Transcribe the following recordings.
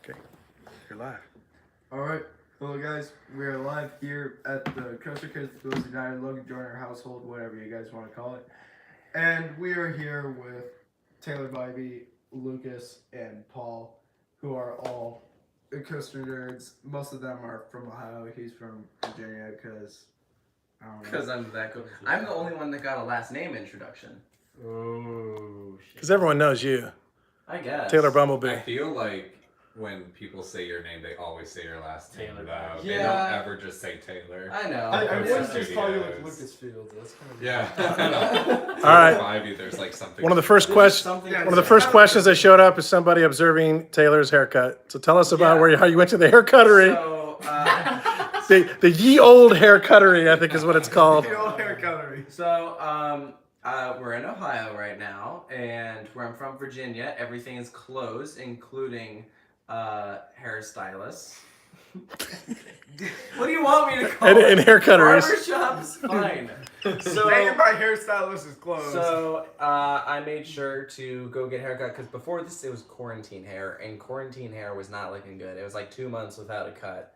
Okay, you're live. All right. Hello, guys. We're live here at the Coaster Kids Bills United Logan Joyner household, whatever you guys want to call it. And we are here with Taylor Bybee, Lucas, and Paul, who are all coaster nerds. Most of them are from Ohio. He's from Virginia because, I don't know. Because I'm that cool. I'm the only one that got a last name introduction. Oh, shit. Because everyone knows you, I guess. Taylor I Bumblebee. feel like when people say your name, they always say your last name. Taylor. Though. They Yeah. don't ever just say Taylor. I know. I Coaster wouldn't just call you like Studios. Lucas Fields. That's kind of Yeah. All right. Ivy, there's like something. One of the first questions. Something. Yeah, One of the first questions that showed up is somebody observing Taylor's haircut. So tell us about how you went to the haircuttery. So, The ye old haircuttery, I think is what it's called. The old hair cuttery. we're in Ohio right now, and where I'm from, Virginia, everything is closed, including hairstylists. What do you want me to call it? And haircutteries. Barbershops, fine. Hey, my hairstylist is closed. So I made sure to go get a haircut because before this it was quarantine hair, and quarantine hair was not looking good. It was like 2 months without a cut.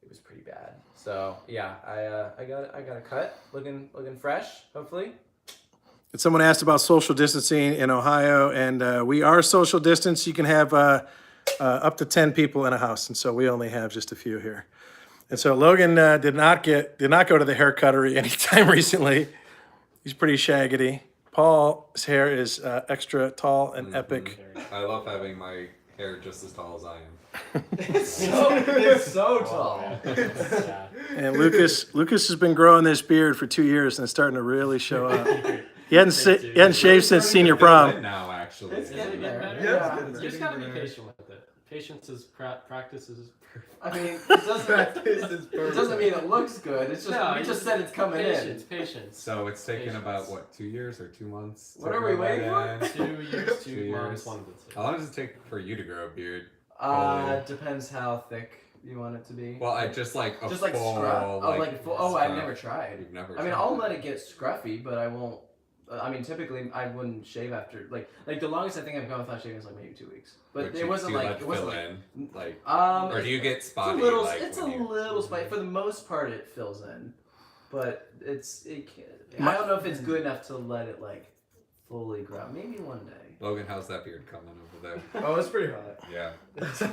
It was pretty bad. So yeah, I got a cut, looking fresh, hopefully. Someone asked about social distancing in Ohio, and we are social distance. You can have up to 10 people in a house, and so we only have just a few here. And so Logan did not go to the haircuttery anytime recently. He's pretty shaggedy. Paul's hair is extra tall and epic. I love having my hair just as tall as I am. It's so tall. Yeah. And Lucas has been growing this beard for 2 years, and it's starting to really show up. He hadn't shaved since senior prom. Now, actually. It's getting there. better? Yeah, it's You just getting gotta be there. patient with it. Patience is practice is perfect. I mean, it doesn't Practice is it doesn't mean it looks good. It's just No, we you just said it's coming Patience, in. patience. So it's taken Patience. about, what, 2 years or 2 months? What are we waiting for? 2 years, 2 2 months, years. 1 to 2. How long does it take for you to grow a beard? Depends how thick you want it to be. Well, I just like a just like full, scruff. Oh, like full, oh, I've scruff. never tried. You've never I mean, tried I'll it. let it get scruffy, but I won't. I mean, typically I wouldn't shave after like the longest I think I've gone without shaving is like maybe 2 weeks. But Do it wasn't you like let it wasn't fill like in, like, or do you get it's a spotty? little like, it's a when you- little spicy. For the most part, it fills in, but I don't know if it's good enough to let it like fully grow. Maybe one day. Logan, how's that beard coming over there? Oh, it's pretty hot. Yeah.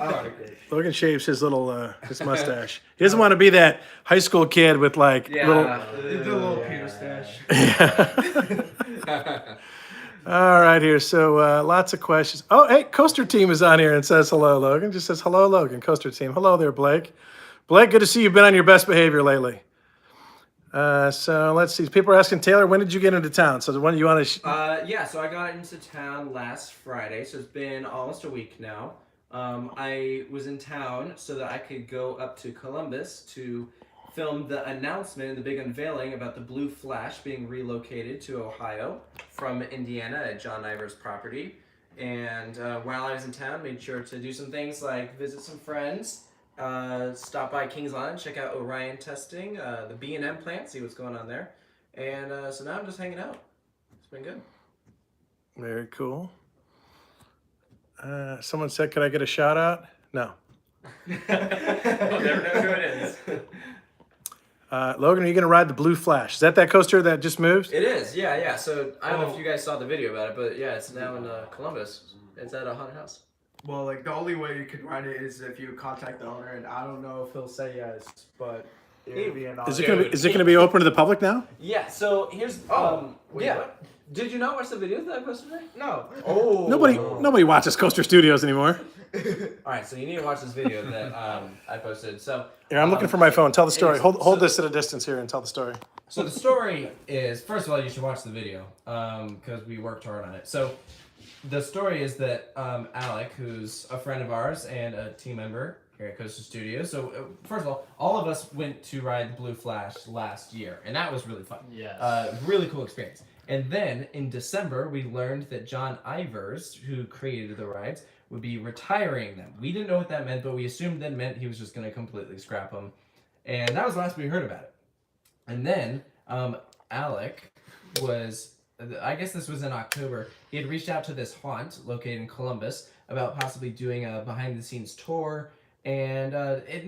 I like it. Logan shaves his his mustache. He doesn't want to be that high school kid with like little. They did a little Peter stash. All right, here. So lots of questions. Oh, hey, Coaster Team is on here and says hello, Logan. Just says hello, Logan. Coaster Team. Hello there, Blake. Blake, good to see you've been on your best behavior lately. So let's see. People are asking Taylor, when did you get into town? So the one you want to. Yeah, so I got into town last Friday, so it's been almost a week now. I was in town so that I could go up to Columbus to film the announcement and the big unveiling about the Blue Flash being relocated to Ohio from Indiana at John Iver's property. And while I was in town, made sure to do some things like visit some friends, stop by Kings Island, check out Orion Testing, the B&M plant, see what's going on there. And so now I'm just hanging out. It's been good. Very cool. Someone said, could I get a shout out? No. I'll never know who it is. Logan, are you going to ride the Blue Flash? Is that coaster that just moved? It is, yeah. So I don't know if you guys saw the video about it, but yeah, it's now in Columbus. It's at a haunted house. Well, like the only way you could ride it is if you contact the owner, and I don't know if he'll say yes, but it would be an Is it going to be open to the public now? Yeah. So here's wait, yeah. what? Did you not watch the video that I posted today? No. Oh. Nobody watches Coaster Studios anymore. All right, so you need to watch this video that I posted. So Here, I'm looking for my phone. Tell the story. is- Hold so- this at a distance here and tell the story. So the story is, first of all, you should watch the video because we worked hard on it. So the story is that Alec, who's a friend of ours and a team member here at Coaster Studios. So first of all of us went to ride the Blue Flash last year, and that was really fun. Yes. Really cool experience. And then in December, we learned that John Ivers, who created the rides, would be retiring them. We didn't know what that meant, but we assumed that meant he was just going to completely scrap them. And that was the last we heard about it. And then Alec was I guess this was in October. He had reached out to this haunt located in Columbus about possibly doing a behind the scenes tour, and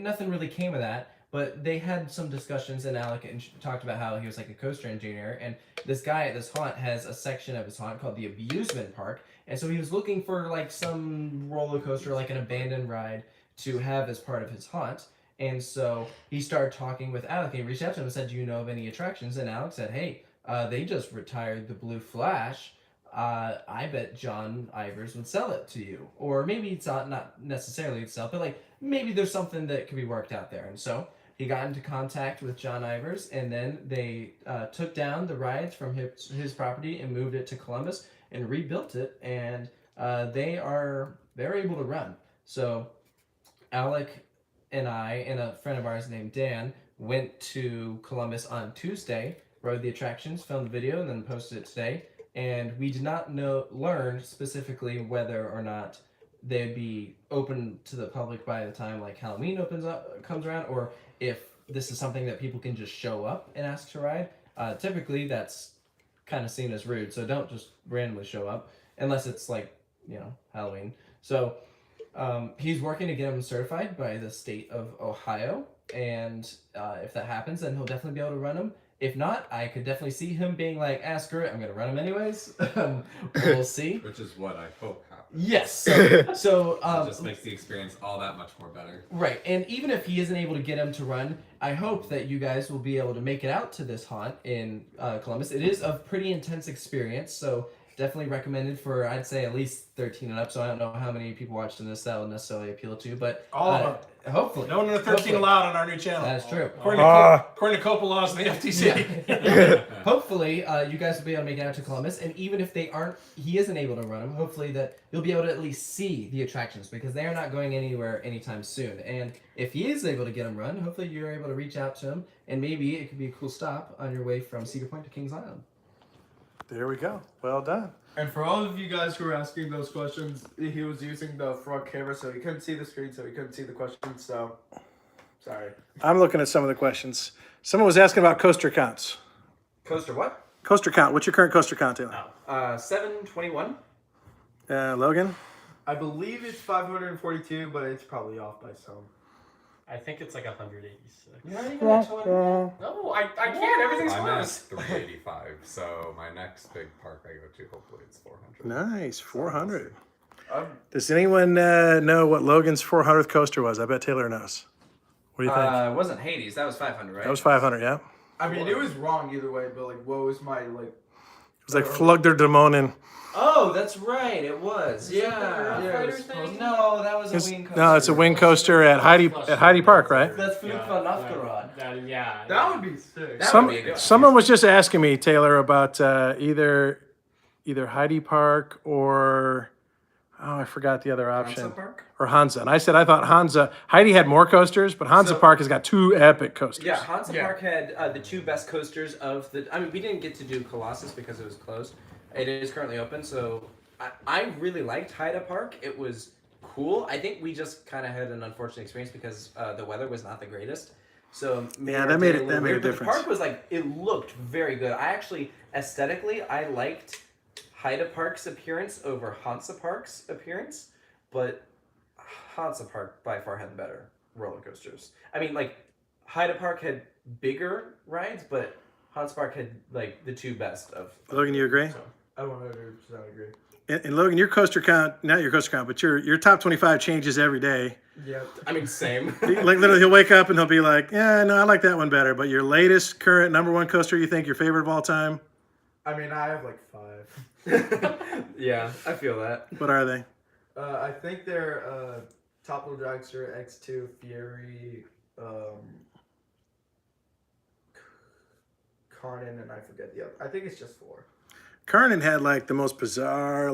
nothing really came of that. But they had some discussions, and Alec talked about how he was like a coaster engineer, and this guy at this haunt has a section of his haunt called the Abusement Park, and so he was looking for like some roller coaster, like an abandoned ride, to have as part of his haunt. And so he started talking with Alec. He reached out to him and said, "Do you know of any attractions?" And Alec said, "Hey, they just retired the Blue Flash. I bet John Ivers would sell it to you, or maybe it's not necessarily itself, but like maybe there's something that could be worked out there." And so he got into contact with John Ivers, and then they took down the rides from his property and moved it to Columbus and rebuilt it, and they're able to run. So Alec and I and a friend of ours named Dan went to Columbus on Tuesday, rode the attractions, filmed the video, and then posted it today. And we did not learn specifically whether or not they'd be open to the public by the time like Halloween comes around, or if this is something that people can just show up and ask to ride. Typically, that's kind of seen as rude, so don't just randomly show up unless it's like Halloween. So he's working to get him certified by the state of Ohio, and if that happens, then he'll definitely be able to run them. If not, I could definitely see him being like, screw it, I'm going to run him anyways. We'll see. Which is what I hope happens. Yes. So It just makes the experience all that much more better. right, and even if he isn't able to get him to run, I hope that you guys will be able to make it out to this haunt in Columbus. It is a pretty intense experience, so definitely recommended for, I'd say, at least 13 and up. So I don't know how many people watched this that will necessarily appeal to, but All of them. Hopefully. No under 13 Hopefully. allowed on our new channel. That is true. According to COPA laws and the FTC. Hopefully, you guys will be able to make it out to Columbus, and even if he isn't able to run them, hopefully that you'll be able to at least see the attractions, because they are not going anywhere anytime soon. And if he is able to get them run, hopefully you're able to reach out to him, and maybe it could be a cool stop on your way from Cedar Point to Kings Island. There we go. Well done. And for all of you guys who are asking those questions, he was using the front camera, so he couldn't see the screen, so he couldn't see the questions. So, sorry. I'm looking at some of the questions. Someone was asking about coaster counts. Coaster what? Coaster count. What's your current coaster count, Taylor? 721. Logan? I believe it's 542, but it's probably off by some. I think it's like 186. You're not even at 200. No, I can't. Everything's I'm at close. 385, so my next big park I go to, hopefully it's 400. Nice. 400. Um, Does anyone know what Logan's 400th coaster was? I bet Taylor knows. What do you think? It wasn't Hades. That was 500, right? That was 500, yeah? It I mean, it was wrong either way, but like, what was my was like Flugder Demonen. Oh, that's right. It was. Yeah, Yeah, fighter it's thing. No, that was a wing coaster. No, it's a wing coaster at Heidi Park, right? That's Flug von Novgorod. That would be sick. That would be a good one. Someone was just asking me, Taylor, about either Heidi Park or I forgot the other option. Hansa Park? Or Hansa. And I said I thought Heidi had more coasters, but Hansa So- Park has got two epic coasters. Yeah, Hansa Yeah. Park had the two best coasters of the. I mean, we didn't get to do Colossus because it was closed. It is currently open, so I really liked Haida Park. It was cool. I think we just kind of had an unfortunate experience because the weather was not the greatest. So Yeah, that made it- that made a weird, but difference. The park was like, it looked very good. I actually aesthetically I liked Haida Park's appearance over Hansa Park's appearance, but Hansa Park by far had better roller coasters. I mean, like Haida Park had bigger rides, but Hansa Park had like the two best of. Logan, you agree? So. I 100% agree. And Logan, your coaster count, not your coaster count, but your top 25 changes every day. Yep. I mean, same. Like literally, he'll wake up and he'll be like, "Yeah, no, I like that one better." But your latest, current number one coaster, you think your favorite of all time? I mean, I have like 5. Yeah, I feel that. What are they? I think they're Toppler Dragster, X2, Fury, Carnan, and I forget the other. I think it's just 4. Carnan had like the most bizarre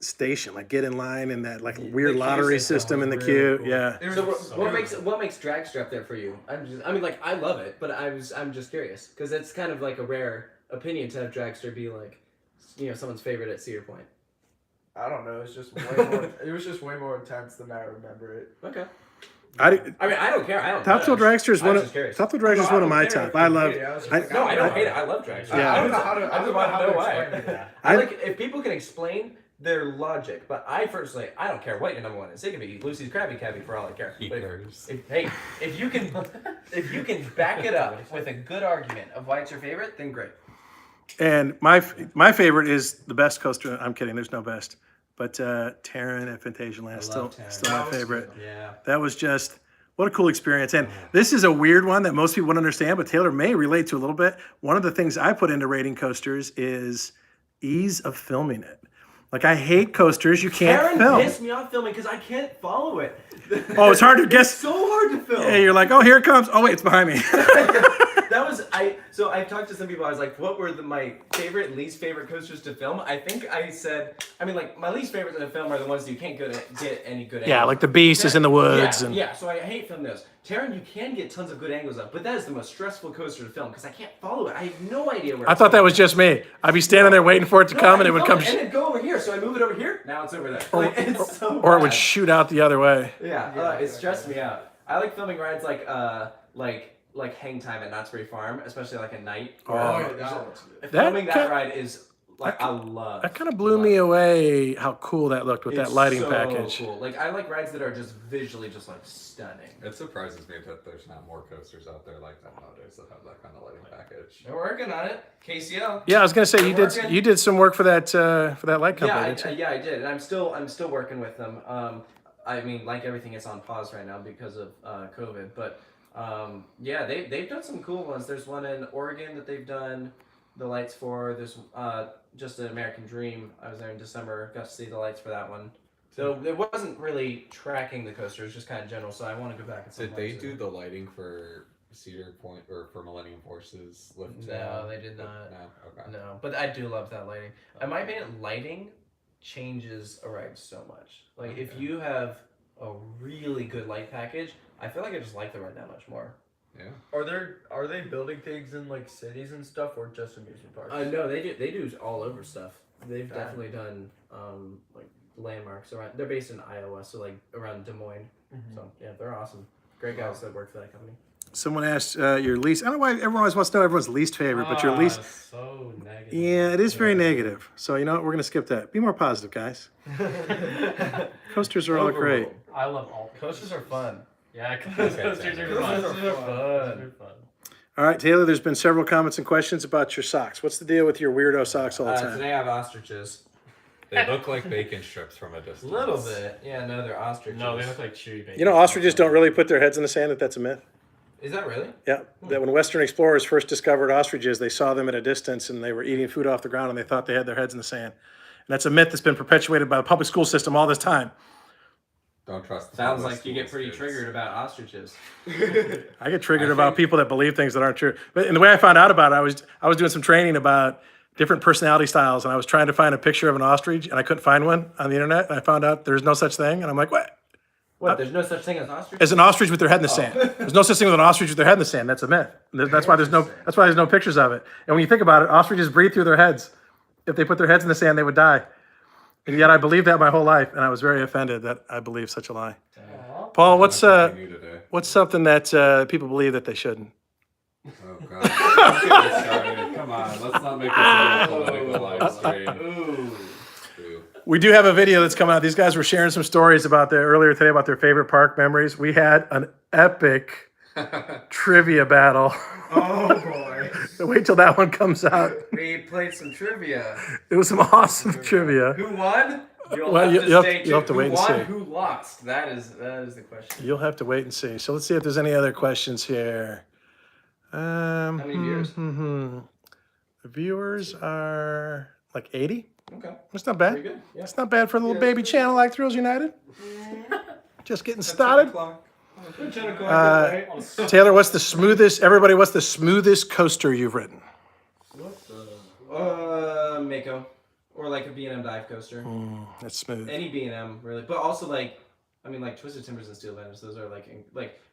station, like get in line and that like weird queue lottery system system in the was queue. really cool. Yeah. It was So so what good. makes Dragster up there for you? I mean, like I love it, but I'm just curious because it's kind of like a rare opinion to have Dragster be like, someone's favorite at Cedar Point. I don't know. It's just way more. It was just way more intense than I remember it. Okay. I mean, I don't care. I don't. Top Thrill Dragster is I one was of just curious. Top Thrill Dragster is one of my top. I love. No, I don't hate it. I love dragsters. Yeah. I don't know how to. I I don't don't know know how how to to explain explain it. that. I like if people can explain their logic, but I personally, I don't care what your number one is. It could be Lucy's Krabby Cabby for all I care. But Eaters. if you can back it up with a good argument of why it's your favorite, then great. And my favorite is the best coaster. I'm kidding. There's no best, but Terran at Phantasialand still Terran. my favorite. Yeah. That was just what a cool experience. And this is a weird one that most people wouldn't understand, but Taylor may relate to a little bit. One of the things I put into rating coasters is ease of filming it. Like I hate coasters you can't Karen film. pissed me off filming because I can't follow it. Oh, it's hard to It's guess. so hard to film. Yeah, you're like, oh, here it comes. Oh, wait, it's behind me. That was So I talked to some people. I was like, "What were my favorite and least favorite coasters to film?" I think I said, like my least favorite to film are the ones you can't get any good. Yeah, angles. like the Beast is in the woods. Yeah, and yeah. So I hate filming those. Terran, you can get tons of good angles up, but that is the most stressful coaster to film because I can't follow it. I have no idea where. I thought that was just me. I'd be standing there waiting for it to come, and it would come, and it'd go over here. So I move it over here. Now it's over there. Like, it's so or it would bad. shoot out the other way. Yeah, it stressed me out. I like filming rides like Hang Time at Knott's Berry Farm, especially like at night. Oh, yeah, that one's good. Filming That that ki- ride is like I love. That kind of blew me away how cool that looked with that It's lighting so package. Cool. Like I like rides that are just visually just like stunning. It surprises me that there's not more coasters out there like that nowadays that have that kind of lighting package. They're working on it. KCL. Yeah, I was gonna say Working. you did some work for that light company. Yeah, didn't you? yeah, I did, and I'm still working with them. I mean, like everything is on pause right now because of COVID, but yeah, they've done some cool ones. There's one in Oregon that they've done the lights for. There's just an American Dream. I was there in December, got to see the lights for that one. So it wasn't really tracking the coaster; it was just kind of general. So I want to go back and see. Did they do the lighting for Cedar Point or for Millennium Forces lift? No, they did not. No, okay. No, but I do love that lighting. In my opinion, lighting changes a ride so much. Like if you have a really good light package, I feel like I just like the ride that much more. Yeah. Are they building things in like cities and stuff or just amusement parks? No, they do all over stuff. They've Got it. definitely done like landmarks around. They're based in Iowa, so like around Des Moines. So yeah, they're awesome. Great guys that work for that company. Someone asked your least. I don't know why everyone always wants to know everyone's least favorite, but your least. So negative. Yeah, it is very negative. So you know what? We're gonna skip that. Be more positive, guys. Coasters are all great. I love all Coasters are fun. Yeah, coasters are Coasters fun. are fun. Coasters are fun. All right, Taylor. There's been several comments and questions about your socks. What's the deal with your weirdo socks all the time? Today I have ostriches. They look like bacon strips from a A distance. little bit. Yeah, no, they're ostriches. No, they look like chewy bacon. You know, ostriches don't really put their heads in the sand. That's a myth. Is that really? Yeah, that when Western explorers first discovered ostriches, they saw them at a distance and they were eating food off the ground and they thought they had their heads in the sand. And that's a myth that's been perpetuated by the public school system all this time. Don't trust. the Sounds public like you get schools, pretty kids. triggered about ostriches. I get triggered I about think- people that believe things that aren't true. But and the way I found out about it, I was doing some training about different personality styles, and I was trying to find a picture of an ostrich, and I couldn't find one on the internet. And I found out there's no such thing, and I'm like, what? What? There's no such thing as ostriches? As an ostrich with their head in the sand. There's no such thing with an ostrich with their head in the sand. That's a myth. That's why there's no pictures of it. And when you think about it, ostriches breathe through their heads. If they put their heads in the sand, they would die. And yet I believed that my whole life, and I was very offended that I believed such a lie. Paul, what's Nothing new today. what's something that people believe that they shouldn't? Oh god. Let's get it started. Come on, let's not make this a political live stream. Ooh. Ooh. We do have a video that's coming out. These guys were sharing some stories about earlier today about their favorite park memories. We had an epic trivia battle. Oh boy. Wait till that one comes out. We played some trivia. It was some awesome trivia. Who won? You'll Well, have to you'll stay have- you'll have to tuned. wait and Who won? see. Who lost? That is the question. You'll have to wait and see. So let's see if there's any other questions here. How many viewers? The viewers are like 80. Okay. That's not bad. Pretty good. Yeah. It's not bad for a little baby channel like Thrills United. Just getting started. Taylor, what's the smoothest? Everybody, what's the smoothest coaster you've ridden? Mako. Or like a B&M dive coaster. That's smooth. Any B&M really, but also like Twisted Timbers and Steel Benders. Those are like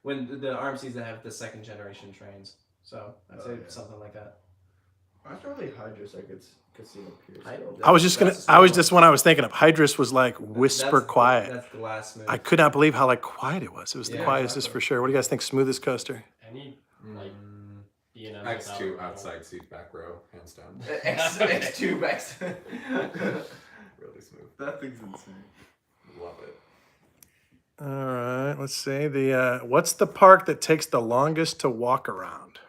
when the RMCs that have the second generation trains. So I'd say something like that. That's really Hydrus I could see up here. I was just That's a I was small just one I was thinking of. Hydrus was like one. whisper That's- quiet. That's glass smooth. I could not believe how like quiet it was. It was the Yeah, quietest exactly. for sure. What do you guys think? Smoothest coaster? Any like B&M X2 without- outside seat back row, hands down. X2 X. Really smooth. That thing's insane. Love it. All right, let's see. What's the park that takes the longest to walk around?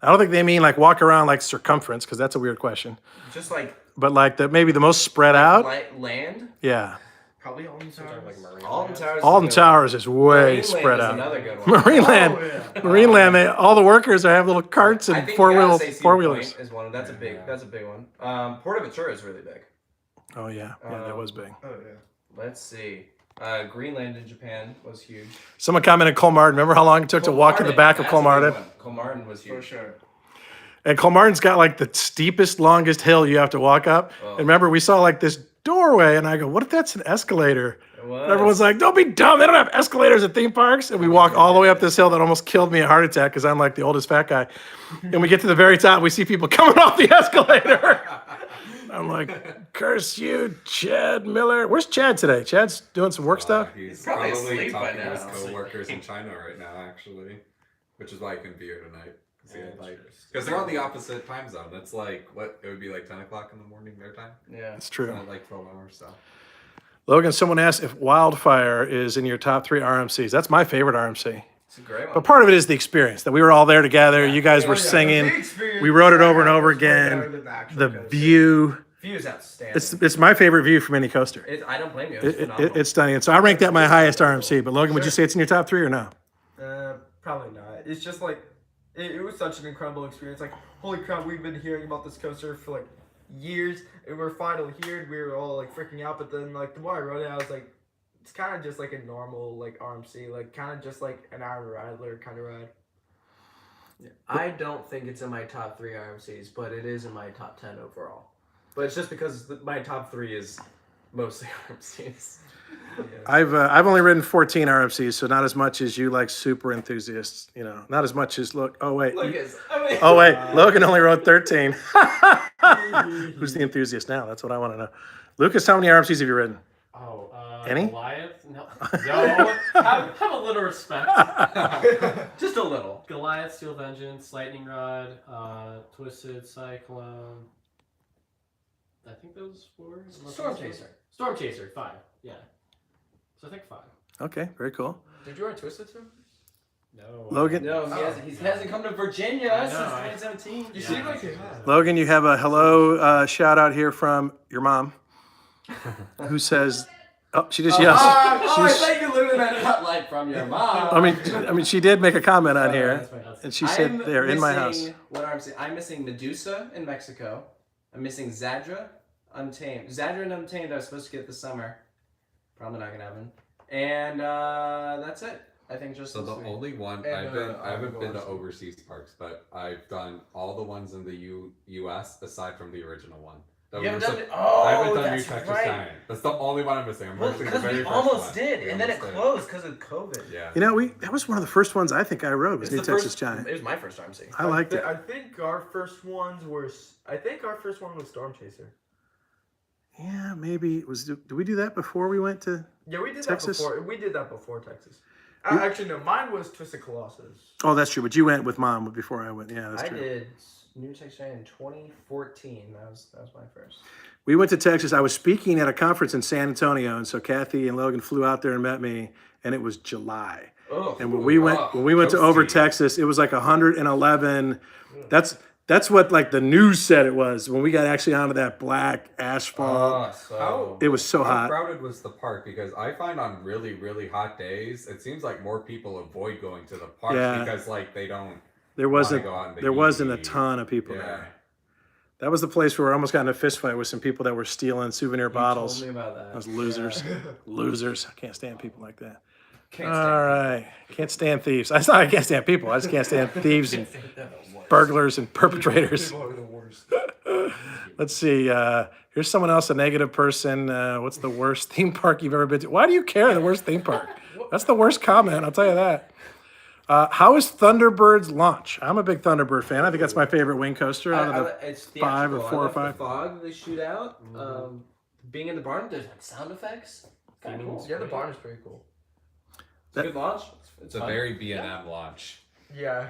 I don't think they mean like walk around like circumference, because that's a weird question. Just like But like maybe the most spread out. land. Yeah, Probably Alton Towers. Like Marine Alton Labs. Towers. Alton is a good one. Towers is way Marineland spread is out. Another good one. Marineland, Oh, yeah. Marineland. All the workers have little carts I and think you gotta say Cedar four wheelers. Point is one. That's a big. Yeah. That's a big one. Port Aventura is really big. Oh yeah, that was big. Oh yeah. Let's see. Greenland in Japan was huge. Someone commented Colmartin. Remember how long it took to walk in the back of Colmartin? Colmartin was For huge. sure. And Colmartin's got like the steepest, longest hill you have to walk up. Oh. And remember, we saw like this doorway, and I go, "What if that's an escalator?" It was. And everyone's like, "Don't be dumb. They don't have escalators at theme parks." And we walk all the way up this hill that almost killed me a heart attack because I'm like the oldest fat guy. And we get to the very top, we see people coming off the escalator. I'm like, "Curse you, Chad Miller." Where's Chad today? Chad's doing some work stuff. He's probably probably asleep by talking to his now. co-workers in China right now, actually, which is why I couldn't be here tonight. Yeah, Because they're on the opposite time zone. It's like, what? It would be like 10 o'clock in the morning their time? Yeah. It's true. So like 12 hours, so. Logan, someone asked if Wildfire is in your top 3 RMCs. That's my favorite RMC. It's a great one. But part of it is the experience that we were all there together. You guys were Oh, yeah, the singing. experience We rode it I over and had over was way better again. than the actual The coaster. view. View is outstanding. It's my favorite view from any coaster. I don't blame you. It's phenomenal. It's stunning. And so I rank that my highest RMC. But Logan, would you say it's in your top 3 or no? Probably not. It's just like it was such an incredible experience. Like, holy crap, we've been hearing about this coaster for like years, and we're finally here. And we were all like freaking out. But then, like, the more I rode it, I was like, it's kind of just like a normal like RMC, like kind of just like an Aaron Radler kind of ride. I don't think it's in my top 3 RMCs, but it is in my top 10 overall. But it's just because my top 3 is mostly RMCs. I've only ridden 14 RMCs, so not as much as you like super enthusiasts. You know, not as much as Oh wait. Logan only rode 13. Who's the enthusiast now? That's what I want to know. Lucas, how many RMCs have you ridden? Oh, Any? Goliath? No. Have a little respect. Just a little. Goliath, Steel Vengeance, Lightning Rod, Twisted Cyclone. I think those 4. Storm Chaser. Storm Chaser, 5. Yeah. So I think 5. Okay, very cool. Did you ride Twisted too? No. Logan, No, he hasn't come to Virginia I know, since 2017. You seem like you have. Logan, you have a hello shout out here from your mom, who says, "Oh, she just yelled." I thought you literally meant cut light from your mom. I mean, she did make a comment on here, That's my husband. and she said they're in my house. What RMC? I'm missing Medusa in Mexico. I'm missing Zadra, Untamed. Zadra and Untamed I was supposed to get this summer. Probably not gonna happen. And that's it. I think just So the this week. only one And, I haven't been to Albacore. overseas parks, but I've done all the ones in the U.S. aside from the original one. That You we haven't were done it? I Oh, haven't done New that's Texas right. Giant. That's the only one I'm missing. I'm Well, missing the because very we first almost one. did, We and then it almost did. closed because of COVID. Yeah. You know, that was one of the first ones I think I rode was It's New the Texas first, Giant. It was my first RMC. I liked it. I think our first ones were. I think our first one was Storm Chaser. Yeah, maybe it was. Did we do that before we went to? Yeah, we did Texas? that before. We did that before Texas. You- Actually, no. Mine was Twisted Colossus. Oh, that's true. But you went with mom before I went. Yeah, that's I true. did New Texas Giant in 2014. That was my first. We went to Texas. I was speaking at a conference in San Antonio, and so Kathy and Logan flew out there and met me, and it was July. Oh, And when we went to over toasty. Texas, it was like 111. That's what like the news said it was. When we got actually onto that black asphalt, so it was so How hot. crowded was the park? Because I find on really, really hot days, it seems like more people avoid going to the park Yeah. because like they don't. There wasn't go out in the there wasn't a heat. ton of people Yeah. there. That was the place where I almost got in a fist fight with some people that were stealing souvenir bottles. Told me about that. Those losers, losers. I can't stand people like that. Can't All right, can't stand thieves. It's not I can't stand people. I just can't stand thieves and burglars and perpetrators. People are the worst. Let's see. Here's someone else, a negative person. What's the worst theme park you've ever been to? Why do you care? The worst theme park? That's the worst comment. I'll tell you that. How is Thunderbird's launch? I'm a big Thunderbird fan. I think that's my favorite wing coaster out of the. It's 5 or theatrical. 4 or I love 5. The fog they shoot out. Being in the barn, there's like sound effects. Kind of cool. Yeah, the barn is pretty cool. It's a good launch. It's a fun. very B&M launch. Yeah,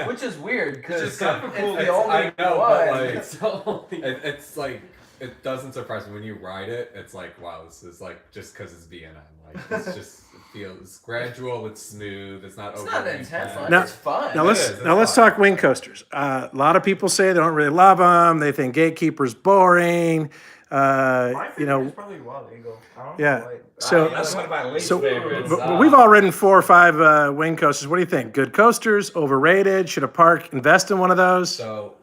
which is weird because It's it's kind of cool. the only I know, one. but like, It's the only. it's like it doesn't surprise me when you ride it. It's like wow, this is like just because it's B&M. Like it's just it feels gradual. It's smooth. It's not It's over. not intense. Like, Now- it's fun. Now let's is, it's now let's fun. talk wing coasters. A lot of people say they don't really love them. They think Gatekeeper's boring. You know, probably Wild Eagle. I don't Yeah. know why. So- That's one of my least so favorites. but we've all ridden 4 or 5 wing coasters. What do you think? Good coasters? Overrated? Should a park invest in one of those? So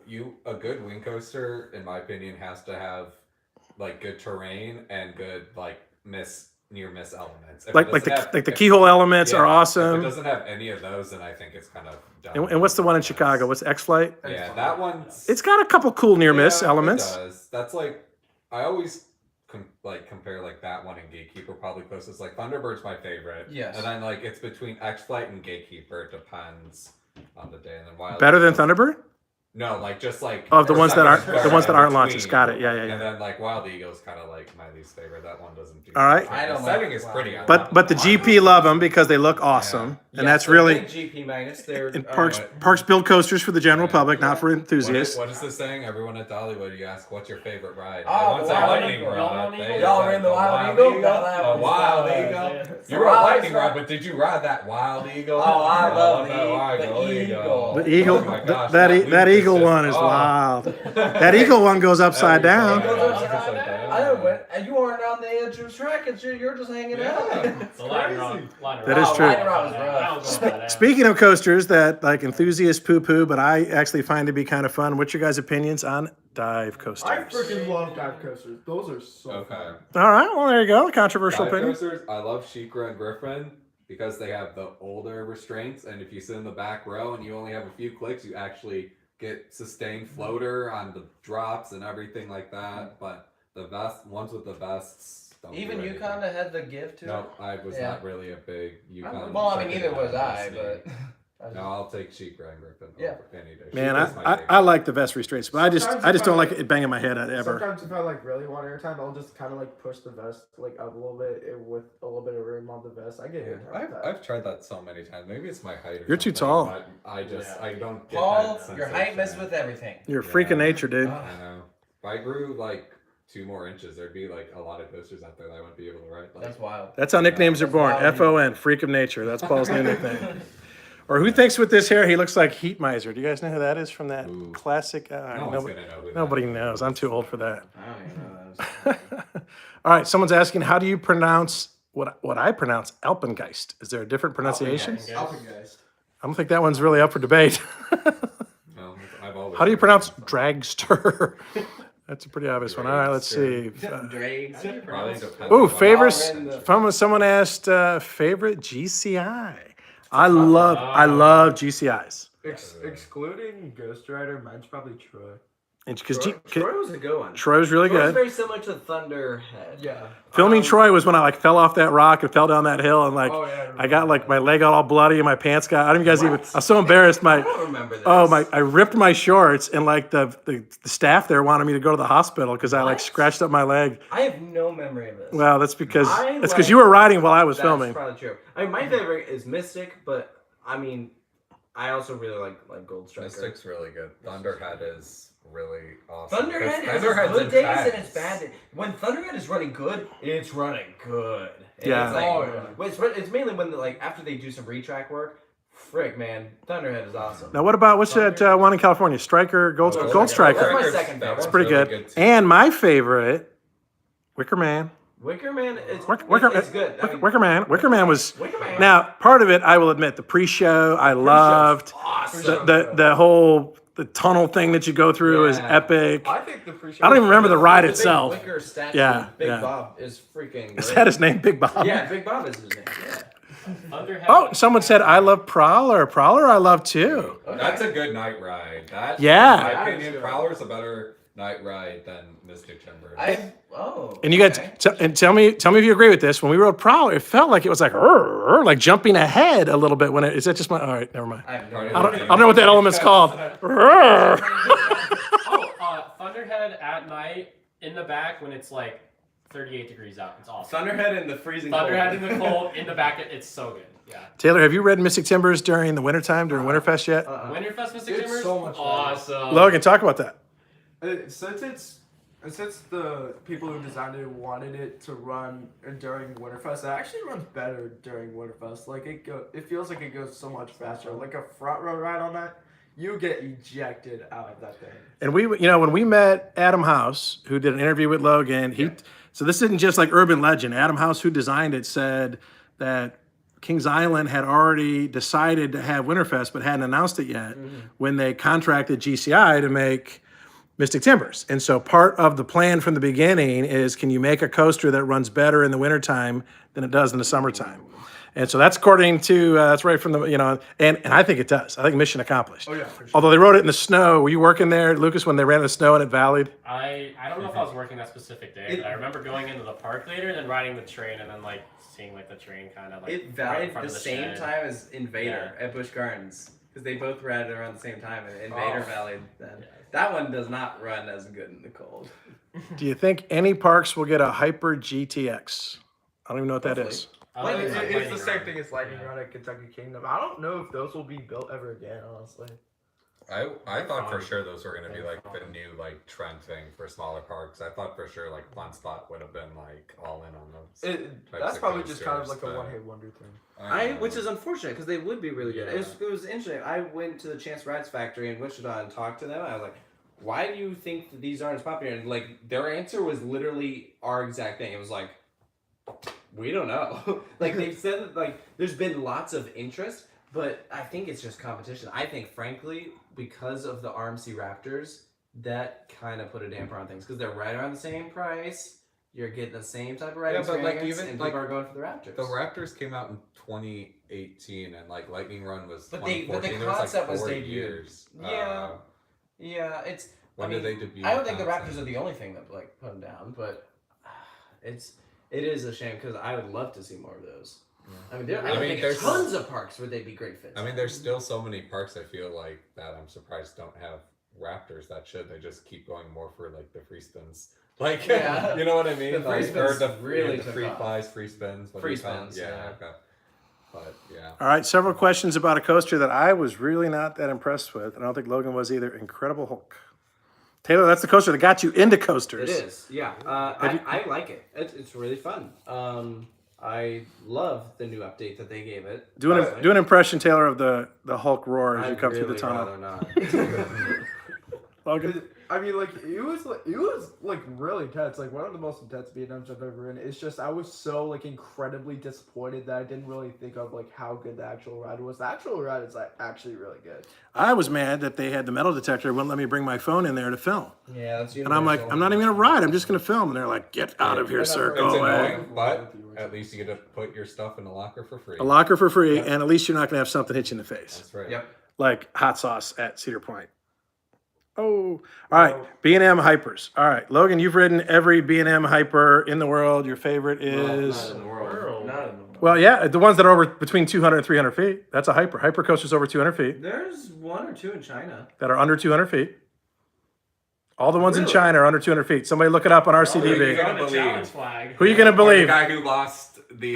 a good wing coaster, in my opinion, has to have like good terrain and good like near miss elements. If it Like doesn't have- the if- keyhole elements are yeah, If awesome. it doesn't have any of those, then I think it's kind of dumb. And what's the one in Chicago? What's X-Flight? Yeah, that one's. It's got a couple cool near miss Yeah, elements. It does. That's like I always compare like that one and Gatekeeper probably closest. Like Thunderbird's my favorite. Yes. And then like it's between X-Flight and Gatekeeper. It depends on the day. And then Wild. Better than Eagle- Thunderbird? No, like just like Oh, the or ones that aren't- second- the ones that aren't between. launches. Got it. Yeah, yeah, yeah. And then like Wild Eagle's kind of like my least favorite. That one doesn't do. All right. much. I don't The like setting is Wild pretty. Eagle. But the GP love them because they look awesome, and that's they're really big GP magnets. They're and parks Alright. parks build coasters for the general Yeah. public, not for What is, enthusiasts. what is the saying? Everyone at Dollywood, you ask, "What's your favorite ride?" Oh, Everyone say Wild lightning Eagle. rod. Wild They Eagle. Y'all say were in the the Wild Eagle? Y'all The have Wild one. Eagle. Yeah. You were a Wild lightning Eagle. rod, but did you ride that Wild Eagle? Oh, I love that the Wild Eagle. The eagle, Oh my th- gosh, that ludicrous eagle just- one is oh. wild. That eagle one goes upside down. Eagle goes upside down. I went, and you weren't on the edge of the track, and you're just hanging out. It's a lightning rod. That is true. Lightning rod was rough. Speaking of coasters that like enthusiasts poo-poo, but I actually find to be kind of fun. What's your guys' opinions on dive coasters? I freaking love dive coasters. Those are so Okay. fun. All right, well there you go. Controversial Dive opinion. coasters, I love Sheikra and Griffin because they have the older restraints, and if you sit in the back row and you only have a few clicks, you actually get sustained floater on the drops and everything like that. But the ones with the vests, don't do Even anything. Yukon had the gift to Nope, I was Yeah. not really a big Yukon. Well, I mean, second neither was I, person. but. No, I'll take Sheikra and Griffin Yeah. over any day. Man, Sheikra's my I favorite. like the vest restraints, but I just Sometimes don't if I- like it banging my head ever. Sometimes if I like really want airtime, I'll just kind of like push the vest like up a little bit with a little bit of room on the vest. I get Yeah, airtime with that. I've tried that so many times. Maybe it's my height. Or You're too something, tall. But I don't get Paul, that your height messes sensation. with everything. You're a freak of Yeah. nature, dude. I know. If I grew like 2 more inches, there'd be like a lot of coasters out there that I wouldn't be able to ride. Like, That's wild. That's how nicknames are born. FON, freak of nature. That's Paul's new nickname. Or who thinks with this hair he looks like Heat Miser? Do you guys know who that is from that Ooh. classic? no one's nobody gonna know who that nobody is. knows. I'm too old for that. I don't even know that. All right, someone's asking, how do you pronounce what I pronounce Alpengeist? Is there a different pronunciation? Alpengeist. Alpengeist. I don't think that one's really up for debate. No, I've always How do you heard pronounce it. dragster? That's a pretty obvious one. All right, let's see. Dregs. Probably depends Ooh, on what favorites. language. Someone asked favorite GCI. I love GCIs. Excluding Ghost Rider, mine's probably Troy. And because Troy was a good one. Troy was really It was good. very similar to Thunderhead. Yeah. Filming Troy was when I like fell off that rock and fell down that hill and like Oh, yeah, I got like my leg got all bloody and my pants got. I don't even guys even. I was so embarrassed. I don't remember this. I ripped my shorts and like the staff there wanted me to go to the hospital because I like What? scratched up my leg. I have no memory of this. Well, that's because I you were riding while I was That's filming. probably true. I mean, my favorite is Mystic, but I mean, I also really like Gold Striker. Mystic's really good. Thunderhead is really awesome. Thunderhead has Thunderhead's its good days and intense. its bad days. When Thunderhead is running good, it's running good. And Yeah. It's, like, Oh, yeah. well, it's mainly when like after they do some retrack work. Frick, man, Thunderhead is awesome. Now, what about what's that one in California? Striker, Gold Oh, Gold Striker. That's my Striker's- second that favorite. one's It's pretty really good. too. And my favorite, Wicker Man. Wicker Man, it's good. I mean, Wicker Man. Wicker Man was. Wicker Man. Now, part of it, I will admit, the pre-show I loved. awesome. The whole the tunnel thing that you go through is Yeah. epic. I think the pre-show. I don't even remember the ride big itself. Wicker statue, Yeah, Big yeah. Bob is freaking. Is great. that his name, Big Bob? Yeah, Big Bob is his name. Yeah. Thunderhead. Oh, someone said I love Prowler. Prowler I love too. Okay. That's a good night ride. That, Yeah. in my That is opinion, good. Prowler's a better night ride than Mystic Timbers. And you guys, and tell me if you agree with this. When we rode Prowler, it felt like it was like jumping ahead a little bit. When is that just my? All right, never mind. I have no I idea. I don't know what that element's called. Thunderhead at night in the back when it's like 38 degrees out. It's awesome. Thunderhead in the freezing Thunderhead cold. in the cold in the back. It's so good. Yeah. Taylor, have you read Mystic Timbers during the wintertime, during Winterfest yet? Winterfest Mystic It's Timbers. so much better. Awesome. Logan, talk about that. Since the people who designed it wanted it to run during Winterfest, it actually runs better during Winterfest. Like it feels like it goes so much faster. Like a front row ride on that, you get ejected out of that thing. And when we met Adam House, who did an interview with Logan, so this isn't just like urban legend. Adam House, who designed it, said that Kings Island had already decided to have Winterfest, but hadn't announced it yet when they contracted GCI to make Mystic Timbers. And so part of the plan from the beginning is, can you make a coaster that runs better in the wintertime than it does in the summertime? And so that's according to, that's right from the, and I think it does. I think mission accomplished. Oh yeah, for sure. Although they wrote it in the snow. Were you working there, Lucas, when they ran in the snow and it valleyed? I don't know if I was working that specific day, but I remember going into the park later and then riding the train and then like seeing like the train kind of like It right in valied front the of same shed. time as Invader at Busch Gardens because they both ran around the same time, and Invader valied then. Yeah. That one does not run as good in the cold. Do you think any parks will get a Hyper GTX? I don't even know what that Hopefully. is. Lightning It's Rod, the Lightning same Rod. thing as Lightning Yeah. Rod at Kentucky Kingdom. I don't know if those will be built ever again, honestly. I thought for sure those were gonna be like the new like trend thing for smaller parks. I thought for sure like Fun Spot would have been like all in on those. That's of probably just kind of coasters, like a but- one-hit wonder thing. Which is unfortunate because they would be really good. Yeah. It was interesting. I went to the Chance Rides factory in Wichita and talked to them. I was like, "Why do you think that these aren't as popular?" And like their answer was literally our exact thing. It was like, "We don't know." Like they've said that like there's been lots of interest, but I think it's just competition. I think frankly because of the RMC Raptors, that kind of put a damper on things because they're right around the same price. You're getting the same type of ride Yeah, but, like, experience, even, and like, people are going for the Raptors. The Raptors came out in 2018, and like Lightning Run was But 2014. the There concept was was like 4 debuted. years. Yeah. Yeah, it's. When I mean, did they debut? I don't think the concept? Raptors are the only thing that like put them down, but it is a shame because I would love to see more of those. I mean, I mean, think there's- tons of parks where they'd be great fits. I mean, there's still so many parks I feel like that I'm surprised don't have Raptors that should. They just keep going more for like the free spins. Like, Yeah. you know what I mean? The free Like, spins or the really the took free off. flies, free spins. what do Free you call them? spins, Yeah. yeah. Okay. But yeah. All right, several questions about a coaster that I was really not that impressed with, and I don't think Logan was either. Incredible Hulk. Taylor, that's the coaster that got you into coasters. It is, yeah. I like it. It's really fun. I love the new update that they gave it. Do an impression, Taylor, of the Hulk roar as you come through the I'd tunnel. rather not. Logan? I mean, like it was really intense. Like one of the most intense Vietnams I've ever ridden. It's just I was so like incredibly disappointed that I didn't really think of like how good the actual ride was. The actual ride is like actually really good. I was mad that they had the metal detector, wouldn't let me bring my phone in there to film. Yeah, that's And I'm like, I'm not even gonna ride, I'm just gonna film. And they're like, get out of here, sir, It's go away. annoying, but at least you get to put your stuff in a locker for free. A locker for free, and at least you're not gonna have something hit you in the face. That's right. Yep. Like hot sauce at Cedar Point. Oh, all right. B&M Hypers. All right, Logan, you've ridden every B&M Hyper in the world. Your favorite is, Not in the world. Not in the world. well, yeah, the ones that are over between 200 and 300 feet. That's a Hyper. Hyper coaster's over 200 feet There's one or two in China. that are under 200 feet. All the ones in Really? China are under 200 feet. Somebody look it up on you're RCDB. gonna On the believe. challenge flag. Who are you gonna Or the believe? guy who lost the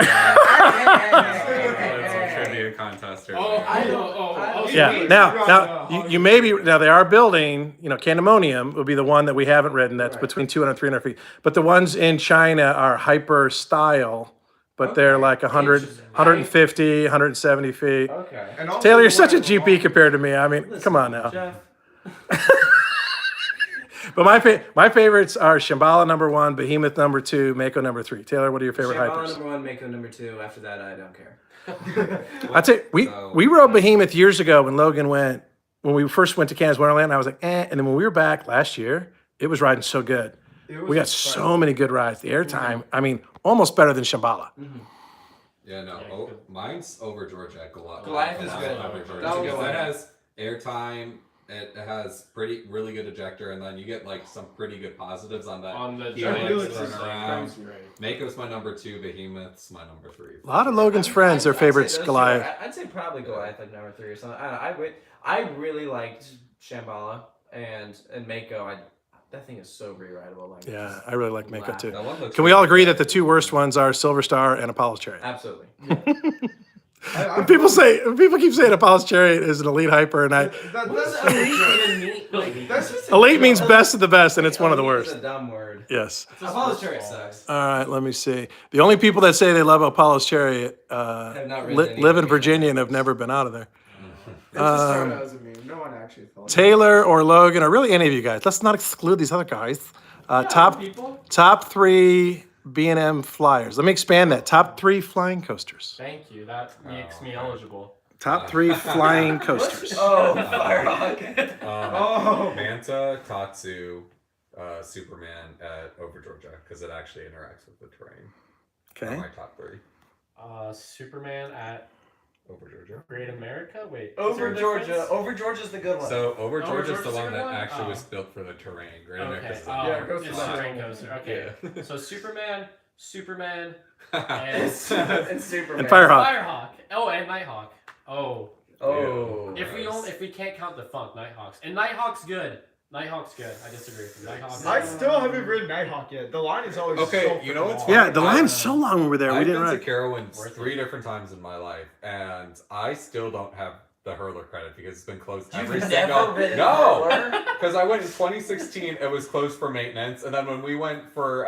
trivia contest earlier. Oh, I know. Oh, Yeah. Now, you may be. Now they are building. Candemonium would be the one that we haven't ridden. That's between 200 and 300 feet. But the ones in China are Hyper style, but they're like 100, 150, 170 feet. Okay. And also Taylor, you're the such a one- GP compared to me. I mean, come on now. Jeff. But my favorites are Shambhala #1, Behemoth #2, Mako #3. Taylor, what are your favorite Shambhala hypers? #1, Mako #2. After that, I don't care. I'd say we So- rode Behemoth years ago when Logan went, when we first went to Kansas Wonderland. I was like, eh. And then when we were back last year, it was riding so good. It was We got so many good rides. The airtime, I mean, almost better than Shambhala. Yeah, no. Yeah, Oh, good. mine's over Georgia at Goliath. Goliath is good. Over Georgia. That was Because good. that has airtime It has really good ejector, and then you get like some pretty good positives on that. On the Helix Helix running is around. great. Mako's my number 2, Behemoth's my number 3. A lot of Logan's friends, their I'd favorite say those two. Goliath. I'd say probably Goliath like number 3 or something. I don't know. I really liked Shambhala and Mako. That thing is so re-rideable. Like, Yeah, just I really like Mako laugh. too. That one looks Can we all really agree good. that the two worst ones are Silver Star and Apollo's Chariot? Absolutely. When people keep saying Apollo's Chariot is an elite hyper, and That's just a elite means best of the best, and it's one of the Elite worst. is a dumb word. Yes. Apollo's Chariot sucks. All right, let me see. The only people that say they love Apollo's Chariot Have not ridden any live in of Virginia it. and have never been out of there. It just started as a meme. No one actually thought. Taylor or Logan, or really any of you guys. Let's not exclude these other guys. Top people. 3 B&M flyers. Let me expand that. Top 3 flying coasters. Thank you. That makes me eligible. Top 3 flying coasters. Oh, Firehawk. Manta, Tatsu, Superman at Over Georgia, because it actually interacts with the terrain. Okay. My top 3. Superman at Over Georgia. Great America. Wait. is Over there a Georgia. difference? Over Georgia's the good one. So Over Georgia's the Georgia's one the that one? actually was Oh. built for the terrain. Great Okay. America's the Yeah, it goes it's for a that. terrain coaster. Okay. Yeah. So Superman, and and Superman. And Firehawk. Firehawk. Oh, and Nighthawk. Oh. Oh. If we can't count the Funk Nighthawks, and Nighthawk's good. Nighthawk's good. I disagree with you. Nighthawk's I still haven't ridden Nighthawk yet. The line is always Okay, so you know what's freaking funny? Yeah, the line is so long when we were there. We I've didn't been ride. to Carowinds Worth it. 3 different times in my life, and I still don't have the hurler credit because it's been closed every You've single. never ridden No, hurler? because I went in 2016. It was closed for maintenance, and then when we went for